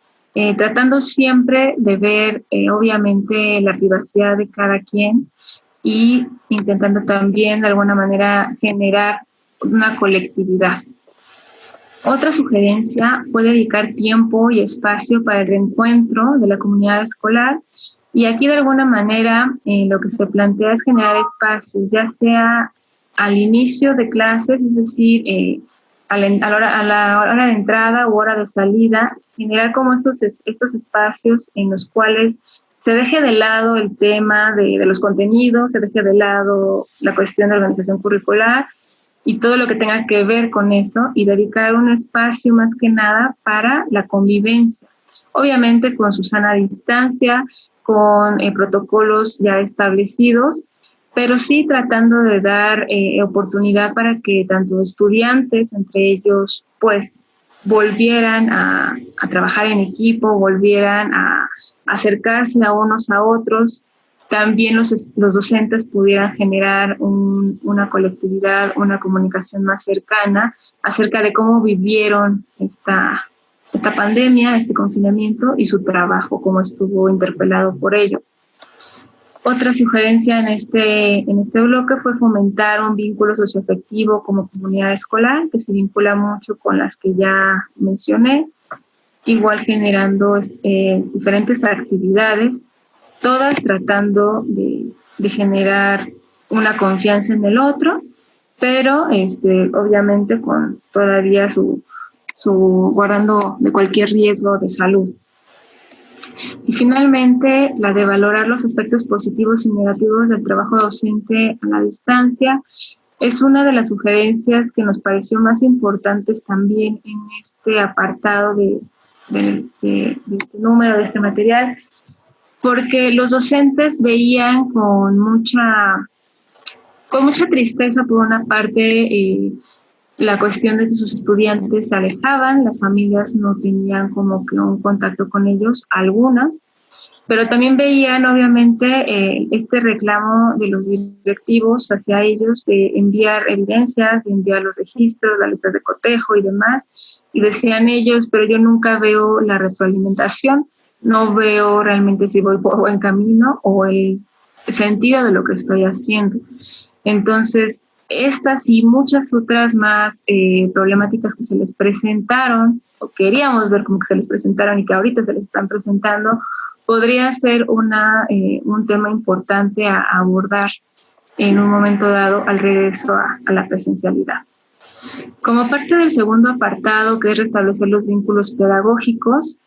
S2: tratando siempre de ver obviamente la privacidad de cada quien y intentando también de alguna manera generar una colectividad. Otra sugerencia fue dedicar tiempo y espacio para el reencuentro de la comunidad escolar y aquí de alguna manera lo que se plantea es generar espacios, ya sea al inicio de clases, es decir, a la hora de entrada u hora de salida, generar como estos espacios en los cuales se deje de lado el tema de los contenidos, se deje de lado la cuestión de organización curricular y todo lo que tenga que ver con eso y dedicar un espacio más que nada para la convivencia. Obviamente con su sana distancia, con protocolos ya establecidos, pero sí tratando de dar oportunidad para que tanto estudiantes, entre ellos, pues volvieran a trabajar en equipo, volvieran a acercarse a unos a otros. También los docentes pudieran generar una colectividad, una comunicación más cercana acerca de cómo vivieron esta pandemia, este confinamiento y su trabajo, cómo estuvo interpelado por ello. Otra sugerencia en este bloque fue fomentar un vínculo socioafectivo como comunidad escolar, que se vincula mucho con las que ya mencioné, igual generando diferentes actividades, todas tratando de generar una confianza en el otro, pero obviamente con todavía su guardando de cualquier riesgo de salud. Y finalmente, la de valorar los aspectos positivos y negativos del trabajo docente a la distancia es una de las sugerencias que nos pareció más importantes también en este apartado de este número, de este material, porque los docentes veían con mucha tristeza, por una parte, la cuestión de que sus estudiantes se alejaban, las familias no tenían como que un contacto con ellos, algunas, pero también veían obviamente este reclamo de los directivos hacia ellos de enviar evidencias, de enviar los registros, las listas de cotejo y demás, y decían ellos, pero yo nunca veo la retroalimentación, no veo realmente si voy por buen camino o el sentido de lo que estoy haciendo. Entonces, estas y muchas otras más problemáticas que se les presentaron, o queríamos ver como que se les presentaron y que ahorita se les están presentando, podría ser un tema importante a abordar en un momento dado al regreso a la presencialidad. Como parte del segundo apartado, que es restablecer los vínculos pedagógicos,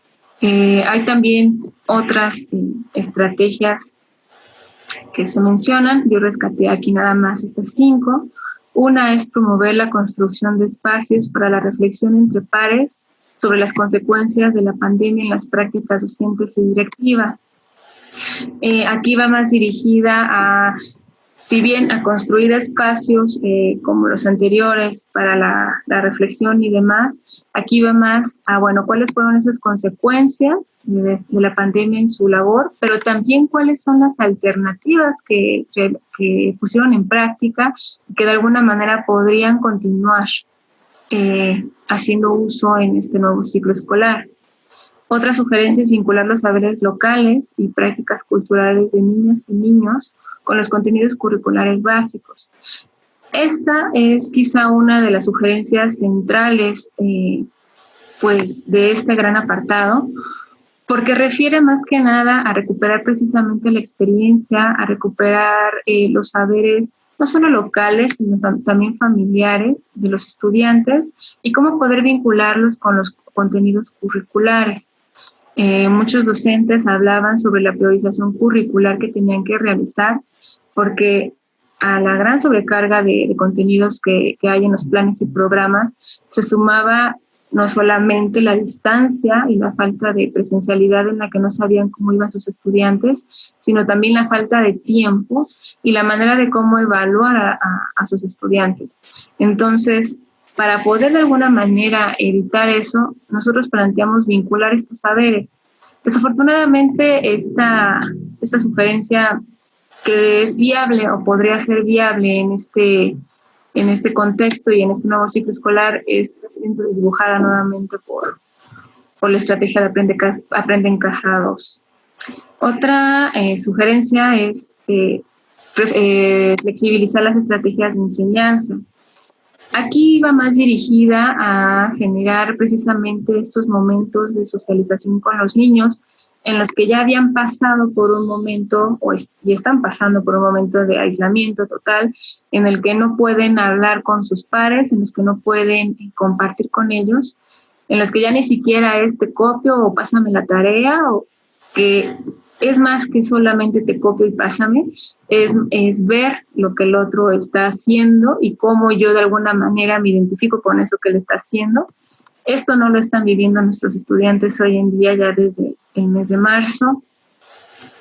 S2: hay también otras estrategias que se mencionan. Yo rescaté aquí nada más estas 5. Una es promover la construcción de espacios para la reflexión entre pares sobre las consecuencias de la pandemia en las prácticas docentes y directivas. Aquí va más dirigida a, si bien a construir espacios como los anteriores para la reflexión y demás, aquí va más a, bueno, cuáles fueron esas consecuencias de la pandemia en su labor, pero también cuáles son las alternativas que pusieron en práctica y que de alguna manera podrían continuar haciendo uso en este nuevo ciclo escolar. Otra sugerencia es vincular los saberes locales y prácticas culturales de niñas y niños con los contenidos curriculares básicos. Esta es quizá una de las sugerencias centrales pues, de este gran apartado, porque refiere más que nada a recuperar precisamente la experiencia, a recuperar los saberes no solo locales, sino también familiares de los estudiantes y cómo poder vincularlos con los contenidos curriculares. Muchos docentes hablaban sobre la priorización curricular que tenían que realizar, porque a la gran sobrecarga de contenidos que hay en los planes y programas se sumaba no solamente la distancia y la falta de presencialidad en la que no sabían cómo iban sus estudiantes, sino también la falta de tiempo y la manera de cómo evaluar a sus estudiantes. Entonces, para poder de alguna manera evitar eso, nosotros planteamos vincular estos saberes. Desafortunadamente, esta sugerencia que es viable o podría ser viable en este contexto y en este nuevo ciclo escolar está siendo desdibujada nuevamente por la estrategia de Aprende en Casa 2. Otra sugerencia es flexibilizar las estrategias de enseñanza. Aquí va más dirigida a generar precisamente estos momentos de socialización con los niños en los que ya habían pasado por un momento y están pasando por un momento de aislamiento total, en el que no pueden hablar con sus pares, en los que no pueden compartir con ellos, en los que ya ni siquiera es te copio o pásame la tarea, o que es más que solamente te copio y pásame, es ver lo que el otro está haciendo y cómo yo de alguna manera me identifico con eso que él está haciendo. Esto no lo están viviendo nuestros estudiantes hoy en día, ya desde el mes de marzo,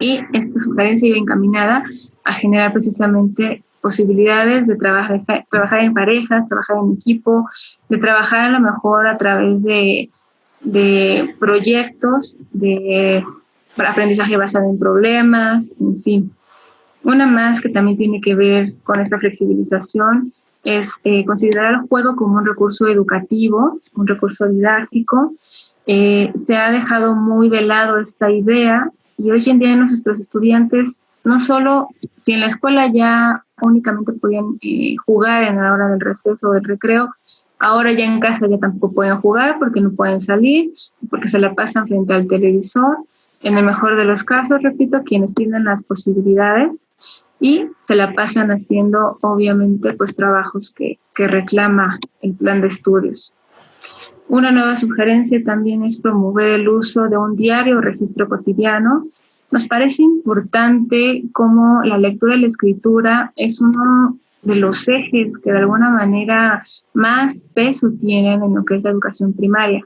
S2: y esta sugerencia iba encaminada a generar precisamente posibilidades de trabajar en parejas, trabajar en equipo, de trabajar a lo mejor a través de proyectos, de aprendizaje basado en problemas, en fin. Una más que también tiene que ver con esta flexibilización es considerar el juego como un recurso educativo, un recurso didáctico. Se ha dejado muy de lado esta idea y hoy en día nuestros estudiantes, no solo si en la escuela ya únicamente podían jugar en la hora del receso o del recreo, ahora ya en casa ya tampoco pueden jugar porque no pueden salir, porque se la pasan frente al televisor. En el mejor de los casos, repito, quienes tienen las posibilidades y se la pasan haciendo, obviamente, pues trabajos que reclama el plan de estudios. Una nueva sugerencia también es promover el uso de un diario o registro cotidiano. Nos parece importante cómo la lectura y la escritura es uno de los ejes que de alguna manera más peso tienen en lo que es la educación primaria.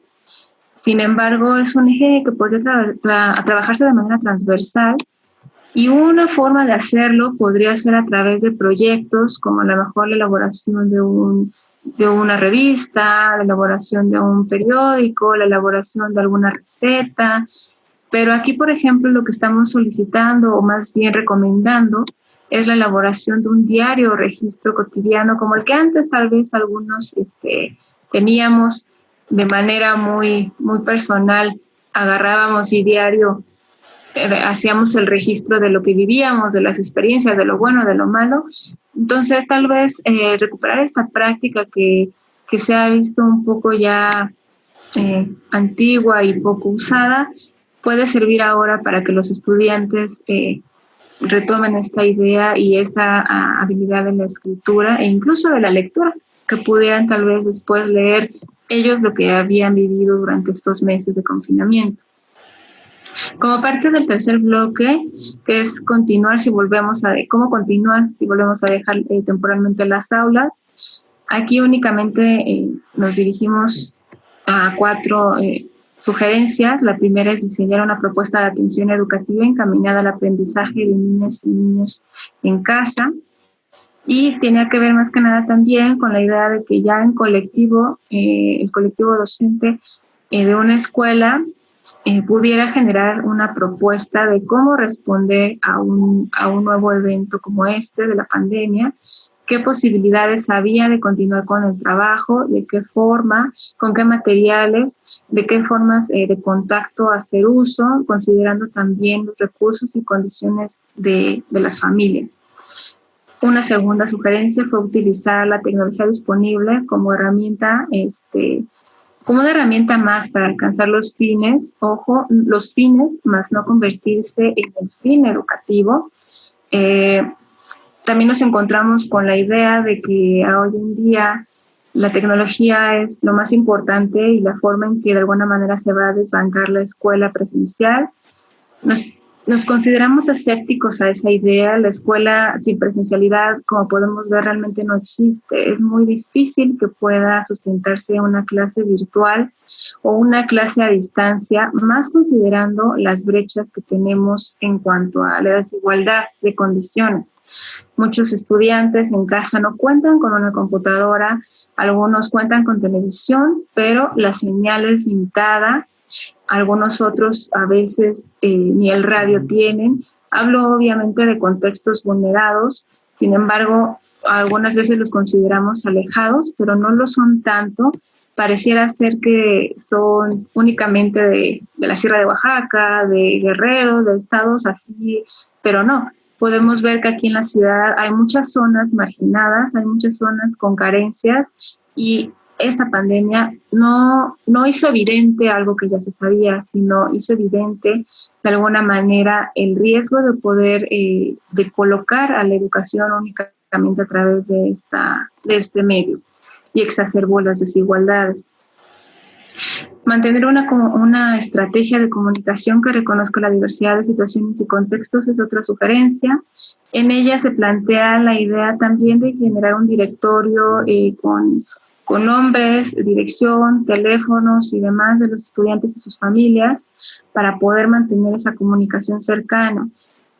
S2: Sin embargo, es un eje que puede trabajarse de manera transversal y una forma de hacerlo podría ser a través de proyectos como a lo mejor la elaboración de una revista, la elaboración de un periódico, la elaboración de alguna receta. Pero aquí, por ejemplo, lo que estamos solicitando o más bien recomendando es la elaboración de un diario o registro cotidiano como el que antes tal vez algunos teníamos de manera muy, muy personal. Agarrábamos y diario hacíamos el registro de lo que vivíamos, de las experiencias, de lo bueno, de lo malo. Entonces, tal vez recuperar esta práctica que se ha visto un poco ya antigua y poco usada, puede servir ahora para que los estudiantes retomen esta idea y esta habilidad de la escritura e incluso de la lectura, que pudieran tal vez después leer ellos lo que habían vivido durante estos meses de confinamiento. Como parte del tercer bloque, que es continuar si volvemos a dejar temporalmente las aulas, aquí únicamente nos dirigimos a 4 sugerencias. La primera es diseñar una propuesta de atención educativa encaminada al aprendizaje de niñas y niños en casa. Y tenía que ver más que nada también con la idea de que ya en colectivo, el colectivo docente de una escuela pudiera generar una propuesta de cómo responder a un nuevo evento como este de la pandemia, qué posibilidades había de continuar con el trabajo, de qué forma, con qué materiales, de qué formas de contacto hacer uso, considerando también los recursos y condiciones de las familias. Una segunda sugerencia fue utilizar la tecnología disponible como herramienta, como una herramienta más para alcanzar los fines, los fines, más no convertirse en el fin educativo. También nos encontramos con la idea de que hoy en día la tecnología es lo más importante y la forma en que de alguna manera se va a desbancar la escuela presencial. Nos consideramos escépticos a esa idea. La escuela sin presencialidad, como podemos ver, realmente no existe. Es muy difícil que pueda sustentarse una clase virtual o una clase a distancia, más considerando las brechas que tenemos en cuanto a la desigualdad de condiciones. Muchos estudiantes en casa no cuentan con una computadora, algunos cuentan con televisión, pero la señal es limitada. Algunos otros a veces ni el radio tienen. Hablo obviamente de contextos vulnerados, sin embargo, algunas veces los consideramos alejados, pero no lo son tanto. Pareciera ser que son únicamente de la Sierra de Oaxaca, de Guerrero, de estados así, pero no. Podemos ver que aquí en la ciudad hay muchas zonas marginadas, hay muchas zonas con carencias y esta pandemia no hizo evidente algo que ya se sabía, sino hizo evidente de alguna manera el riesgo de poder de colocar a la educación únicamente a través de este medio y exacerbó las desigualdades. Mantener una estrategia de comunicación que reconozca la diversidad de situaciones y contextos es otra sugerencia. En ella se plantea la idea también de generar un directorio con nombres, dirección, teléfonos y demás de los estudiantes y sus familias para poder mantener esa comunicación cercana.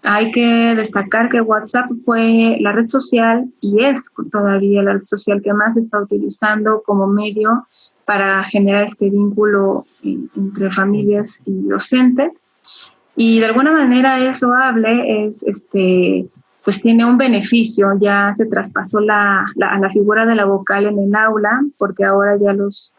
S2: Hay que destacar que WhatsApp fue la red social y es todavía la red social que más se está utilizando como medio para generar este vínculo entre familias y docentes. Y de alguna manera es loable, pues tiene un beneficio, ya se traspasó la figura de la vocal en el aula, porque ahora ya los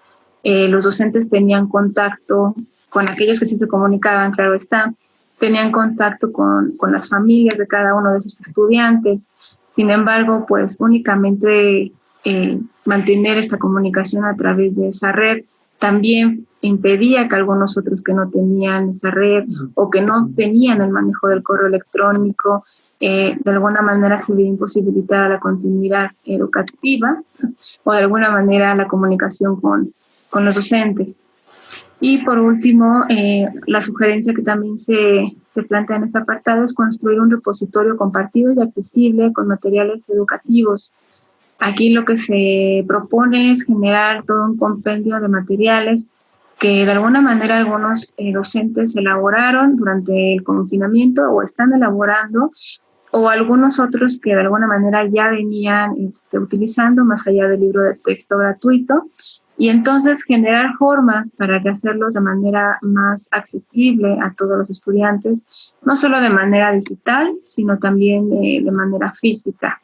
S2: docentes tenían contacto con aquellos que sí se comunicaban, claro está, tenían contacto con las familias de cada uno de sus estudiantes. Sin embargo, pues únicamente mantener esta comunicación a través de esa red también impedía que algunos otros que no tenían esa red o que no tenían el manejo del correo electrónico, de alguna manera se veía imposibilitada la continuidad educativa o de alguna manera la comunicación con los docentes. Y por último, la sugerencia que también se plantea en este apartado es construir un repositorio compartido y accesible con materiales educativos. Aquí lo que se propone es generar todo un compendio de materiales que de alguna manera algunos docentes elaboraron durante el confinamiento o están elaborando, o algunos otros que de alguna manera ya venían utilizando más allá del libro de texto gratuito, y entonces generar formas para que hacerlos de manera más accesible a todos los estudiantes, no solo de manera digital, sino también de manera física,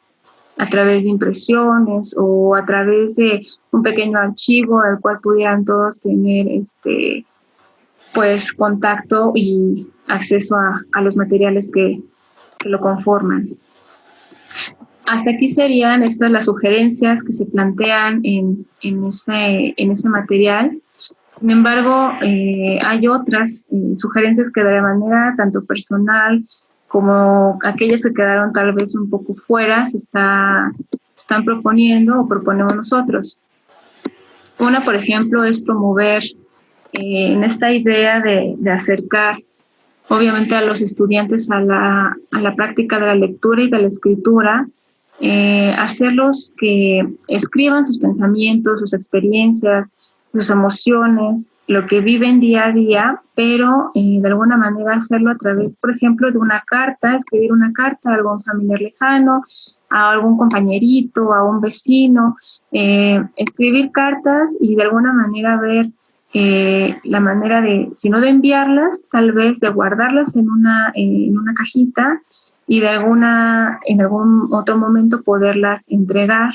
S2: a través de impresiones o a través de un pequeño archivo al cual pudieran todos tener pues contacto y acceso a los materiales que lo conforman. Hasta aquí serían estas las sugerencias que se plantean en ese material. Sin embargo, hay otras sugerencias que de manera tanto personal como aquellas que quedaron tal vez un poco fuera se están proponiendo o proponemos nosotros. Una, por ejemplo, es promover en esta idea de acercar obviamente a los estudiantes a la práctica de la lectura y de la escritura, hacerlos que escriban sus pensamientos, sus experiencias, sus emociones, lo que viven día a día, pero de alguna manera hacerlo a través, por ejemplo, de una carta, escribir una carta a algún familiar lejano, a algún compañerito, a un vecino, escribir cartas y de alguna manera ver la manera de, si no de enviarlas, tal vez de guardarlas en una cajita y en algún otro momento poderlas entregar,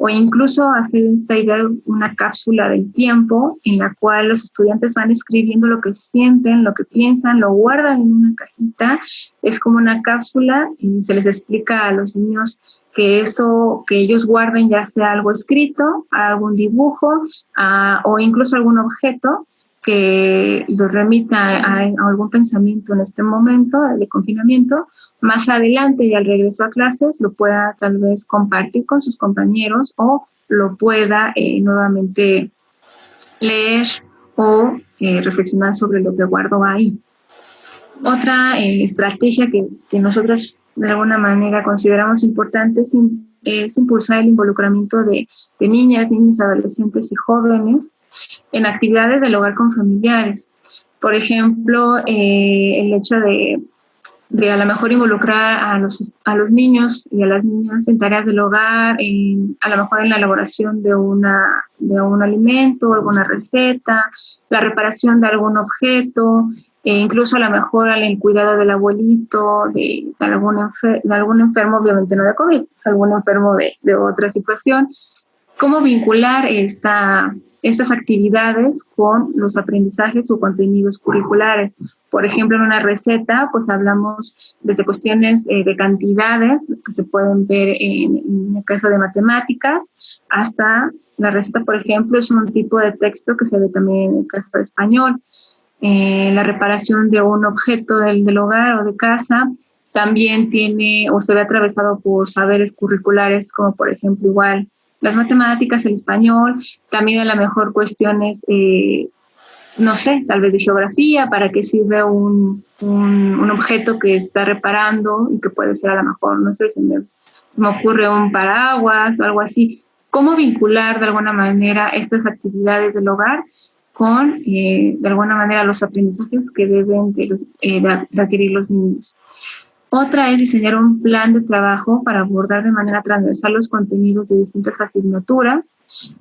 S2: o incluso hacer esta idea de una cápsula del tiempo en la cual los estudiantes van escribiendo lo que sienten, lo que piensan, lo guardan en una cajita. Es como una cápsula y se les explica a los niños que eso que ellos guarden, ya sea algo escrito, algún dibujo o incluso algún objeto que los remita a algún pensamiento en este momento de confinamiento, más adelante y al regreso a clases lo pueda tal vez compartir con sus compañeros o lo pueda nuevamente leer o reflexionar sobre lo que guardó ahí. Otra estrategia que nosotros de alguna manera consideramos importante es impulsar el involucramiento de niñas, niños, adolescentes y jóvenes en actividades del hogar con familiares. Por ejemplo, el hecho de a lo mejor involucrar a los niños y a las niñas en tareas del hogar, a lo mejor en la elaboración de un alimento, alguna receta, la reparación de algún objeto, incluso a lo mejor en el cuidado del abuelito, de algún enfermo, obviamente no de COVID, algún enfermo de otra situación. ¿Cómo vincular estas actividades con los aprendizajes o contenidos curriculares? Por ejemplo, en una receta, pues hablamos desde cuestiones de cantidades que se pueden ver en el caso de matemáticas, hasta la receta, por ejemplo, es un tipo de texto que se ve también en el caso de español. La reparación de un objeto del hogar o de casa también tiene o se ve atravesado por saberes curriculares, como por ejemplo igual las matemáticas, el español, también a lo mejor cuestiones, no sé, tal vez de geografía, para qué sirve un objeto que está reparando y que puede ser a lo mejor, no sé, se me ocurre un paraguas o algo así. ¿Cómo vincular de alguna manera estas actividades del hogar con, de alguna manera, los aprendizajes que deben de adquirir los niños? Otra es diseñar un plan de trabajo para abordar de manera transversal los contenidos de distintas asignaturas.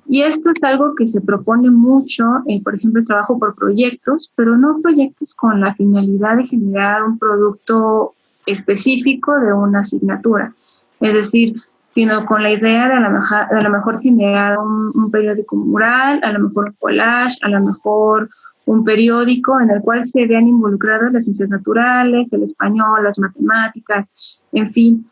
S2: Y esto es algo que se propone mucho, por ejemplo, el trabajo por proyectos, pero no proyectos con la finalidad de generar un producto específico de una asignatura. Es decir, sino con la idea de a lo mejor generar un periódico mural, a lo mejor un collage, a lo mejor un periódico en el cual se vean involucradas las ciencias naturales, el español, las matemáticas, en fin,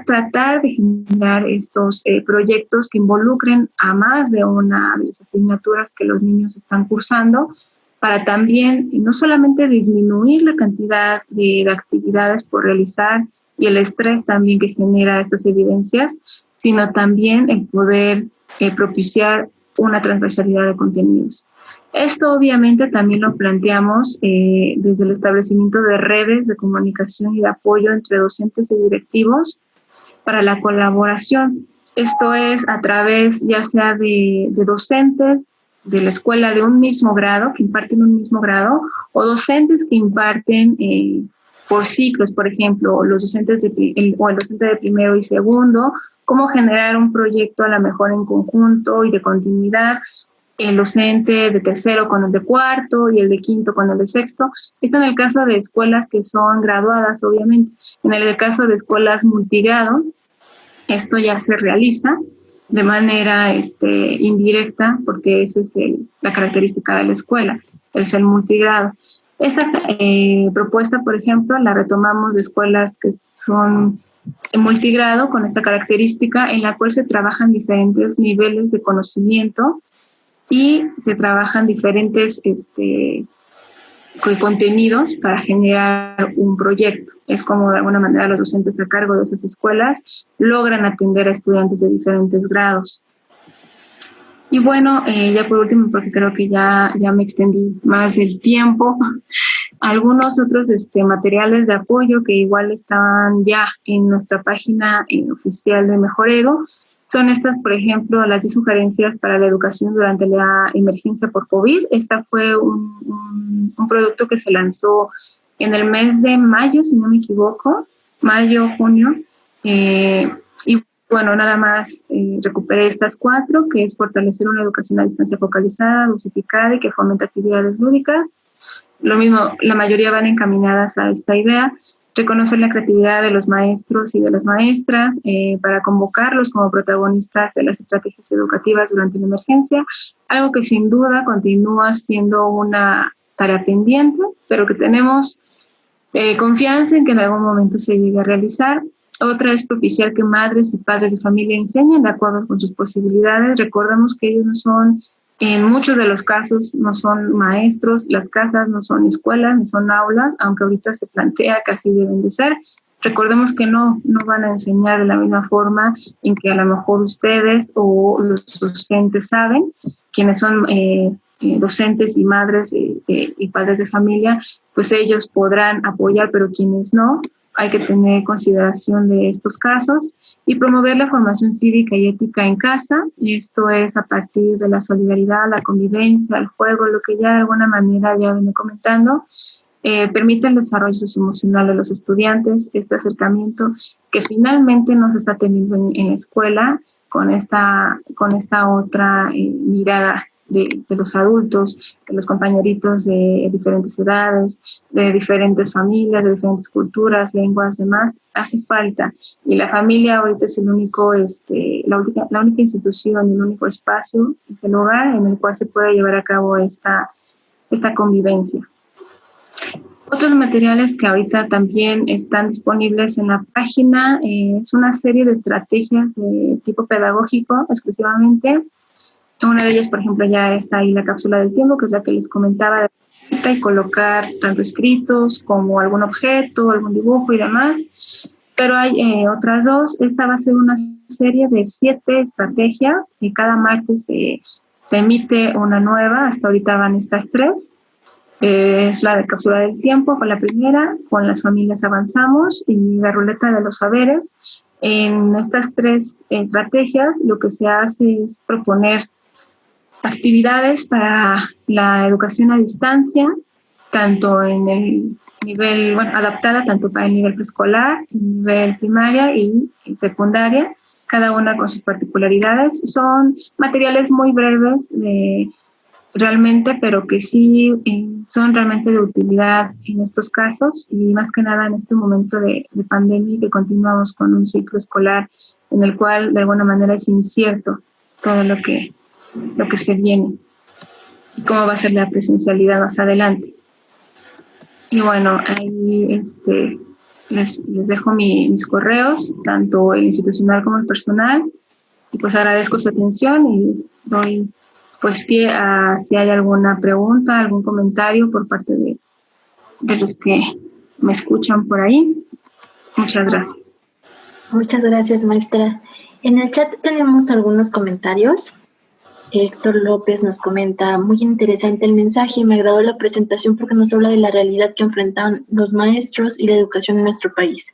S2: tratar de generar estos proyectos que involucren a más de una de las asignaturas que los niños están cursando, para también no solamente disminuir la cantidad de actividades por realizar y el estrés también que genera estas evidencias, sino también el poder propiciar una transversalidad de contenidos. Esto obviamente también lo planteamos desde el establecimiento de redes de comunicación y de apoyo entre docentes y directivos para la colaboración. Esto es a través ya sea de docentes de la escuela de un mismo grado, que imparten un mismo grado, o docentes que imparten por ciclos, por ejemplo, los docentes el docente de primero y segundo, cómo generar un proyecto a lo mejor en conjunto y de continuidad, el docente de tercero con el de cuarto y el de quinto con el de sexto. Esto en el caso de escuelas que son graduadas, obviamente. En el caso de escuelas multigrado, esto ya se realiza de manera indirecta, porque esa es la característica de la escuela, es el multigrado. Esta propuesta, por ejemplo, la retomamos de escuelas que son multigrado con esta característica, en la cual se trabajan diferentes niveles de conocimiento y se trabajan diferentes contenidos para generar un proyecto. Es como de alguna manera los docentes a cargo de esas escuelas logran atender a estudiantes de diferentes grados. Y bueno, ya por último, porque creo que ya me extendí más el tiempo, algunos otros materiales de apoyo que igual están ya en nuestra página oficial de Mejorero. Son estas, por ejemplo, las 10 sugerencias para la educación durante la emergencia por COVID. Esta fue un producto que se lanzó en el mes de mayo, si no me equivoco, mayo, junio. Y bueno, nada más recuperé estas 4, que es fortalecer una educación a distancia focalizada, dosificada y que fomente actividades lúdicas. Lo mismo, la mayoría van encaminadas a esta idea. Reconocer la creatividad de los maestros y de las maestras para convocarlos como protagonistas de las estrategias educativas durante la emergencia, algo que sin duda continúa siendo una tarea pendiente, pero que tenemos confianza en que en algún momento se llegue a realizar. Otra es propiciar que madres y padres de familia enseñen de acuerdo con sus posibilidades. Recordemos que ellos no son, en muchos de los casos, no son maestros, las casas no son escuelas, ni son aulas, aunque ahorita se plantea que así deben de ser. Recordemos que no van a enseñar de la misma forma en que a lo mejor ustedes o los docentes saben, quienes son docentes y madres y padres de familia, pues ellos podrán apoyar, pero quienes no, hay que tener consideración de estos casos. Y promover la formación cívica y ética en casa, y esto es a partir de la solidaridad, la convivencia, el juego, lo que ya de alguna manera ya venía comentando, permite el desarrollo socioemocional de los estudiantes, este acercamiento que finalmente no se está teniendo en la escuela con esta otra mirada de los adultos, de los compañeritos de diferentes edades, de diferentes familias, de diferentes culturas, lenguas, demás, hace falta. Y la familia ahorita es el único, la única institución, el único espacio, es el hogar en el cual se puede llevar a cabo esta convivencia. Otros materiales que ahorita también están disponibles en la página es una serie de estrategias de tipo pedagógico exclusivamente. Una de ellas, por ejemplo, ya está ahí la cápsula del tiempo, que es la que les comentaba, y colocar tanto escritos como algún objeto, algún dibujo y demás. Pero hay otras 2. Esta va a ser una serie de 7 estrategias y cada martes se emite una nueva. Hasta ahorita van estas 3. Es la de cápsula del tiempo, con la primera, con las familias avanzamos y la ruleta de los saberes. En estas 3 estrategias lo que se hace es proponer actividades para la educación a distancia, tanto en adaptada tanto para el nivel preescolar, nivel primaria y secundaria, cada una con sus particularidades. Son materiales muy breves realmente, pero que sí son realmente de utilidad en estos casos y más que nada en este momento de pandemia, que continuamos con un ciclo escolar en el cual de alguna manera es incierto todo lo que se viene y cómo va a ser la presencialidad más adelante. Y bueno, ahí les dejo mis correos, tanto el institucional como el personal, y pues agradezco su atención y doy pues pie a si hay alguna pregunta, algún comentario por parte de los que me escuchan por ahí. Muchas gracias.
S1: Muchas gracias, maestra. En el chat tenemos algunos comentarios. Héctor López nos comenta: muy interesante el mensaje, me agradó la presentación porque nos habla de la realidad que enfrentan los maestros y la educación en nuestro país.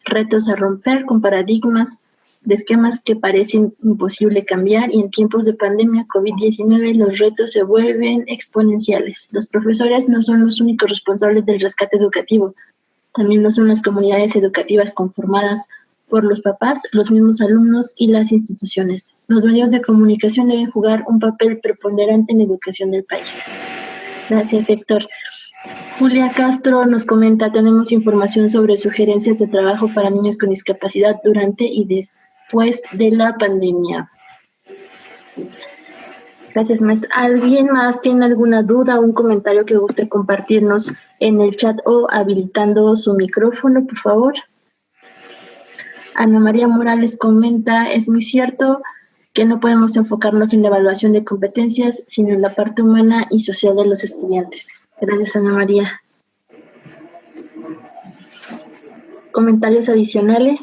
S1: Retos a romper con paradigmas de esquemas que parecen imposible cambiar, y en tiempos de pandemia COVID-19 los retos se vuelven exponenciales. Los profesores no son los únicos responsables del rescate educativo, también lo son las comunidades educativas conformadas por los papás, los mismos alumnos y las instituciones. Los medios de comunicación deben jugar un papel preponderante en la educación del país. Gracias, Héctor. Julia Castro nos comenta: tenemos información sobre sugerencias de trabajo para niños con discapacidad durante y después de la pandemia. Gracias, maestra. ¿Alguien más tiene alguna duda o un comentario que guste compartirnos en el chat o habilitando su micrófono, por favor? Ana María Morales comenta: es muy cierto que no podemos enfocarnos en la evaluación de competencias, sino en la parte humana y social de los estudiantes. Gracias, Ana María. ¿Comentarios adicionales?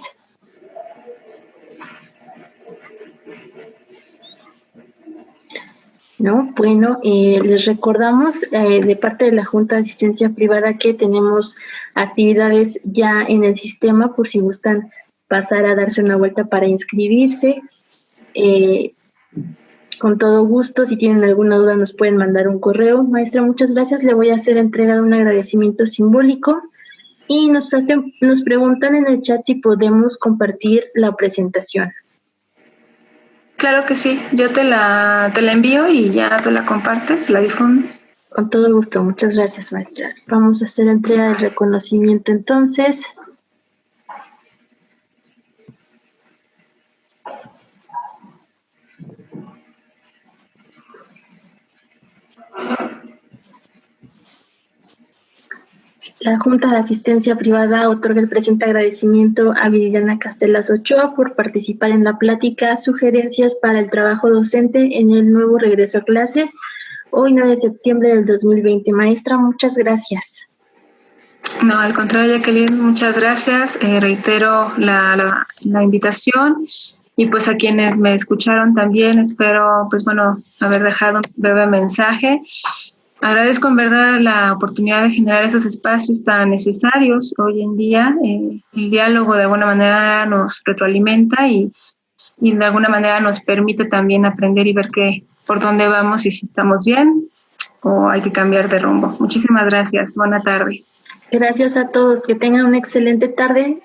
S1: No, bueno, les recordamos de parte de la Junta de Asistencia Privada que tenemos actividades ya en el sistema por si gustan pasar a darse una vuelta para inscribirse. Con todo gusto, si tienen alguna duda nos pueden mandar un correo. Maestra, muchas gracias. Le voy a hacer entrega de un agradecimiento simbólico y nos preguntan en el chat si podemos compartir la presentación.
S2: Claro que sí, yo te la envío y ya tú la compartes, la difundes.
S1: Con todo gusto, muchas gracias, maestra. Vamos a hacer entrega del reconocimiento entonces. La Junta de Asistencia Privada otorga el presente agradecimiento a Viridiana Castelas Ochoa por participar en la plática Sugerencias para el trabajo docente en el nuevo regreso a clases, hoy 9 de septiembre del 2020. Maestra, muchas gracias.
S2: No, al contrario, Jacqueline, muchas gracias. Reitero la invitación y pues a quienes me escucharon también espero haber dejado un breve mensaje. Agradezco en verdad la oportunidad de generar esos espacios tan necesarios hoy en día. El diálogo de alguna manera nos retroalimenta y de alguna manera nos permite también aprender y ver por dónde vamos y si estamos bien o hay que cambiar de rumbo. Muchísimas gracias. Buena tarde.
S1: Gracias a todos. Que tengan una excelente tarde.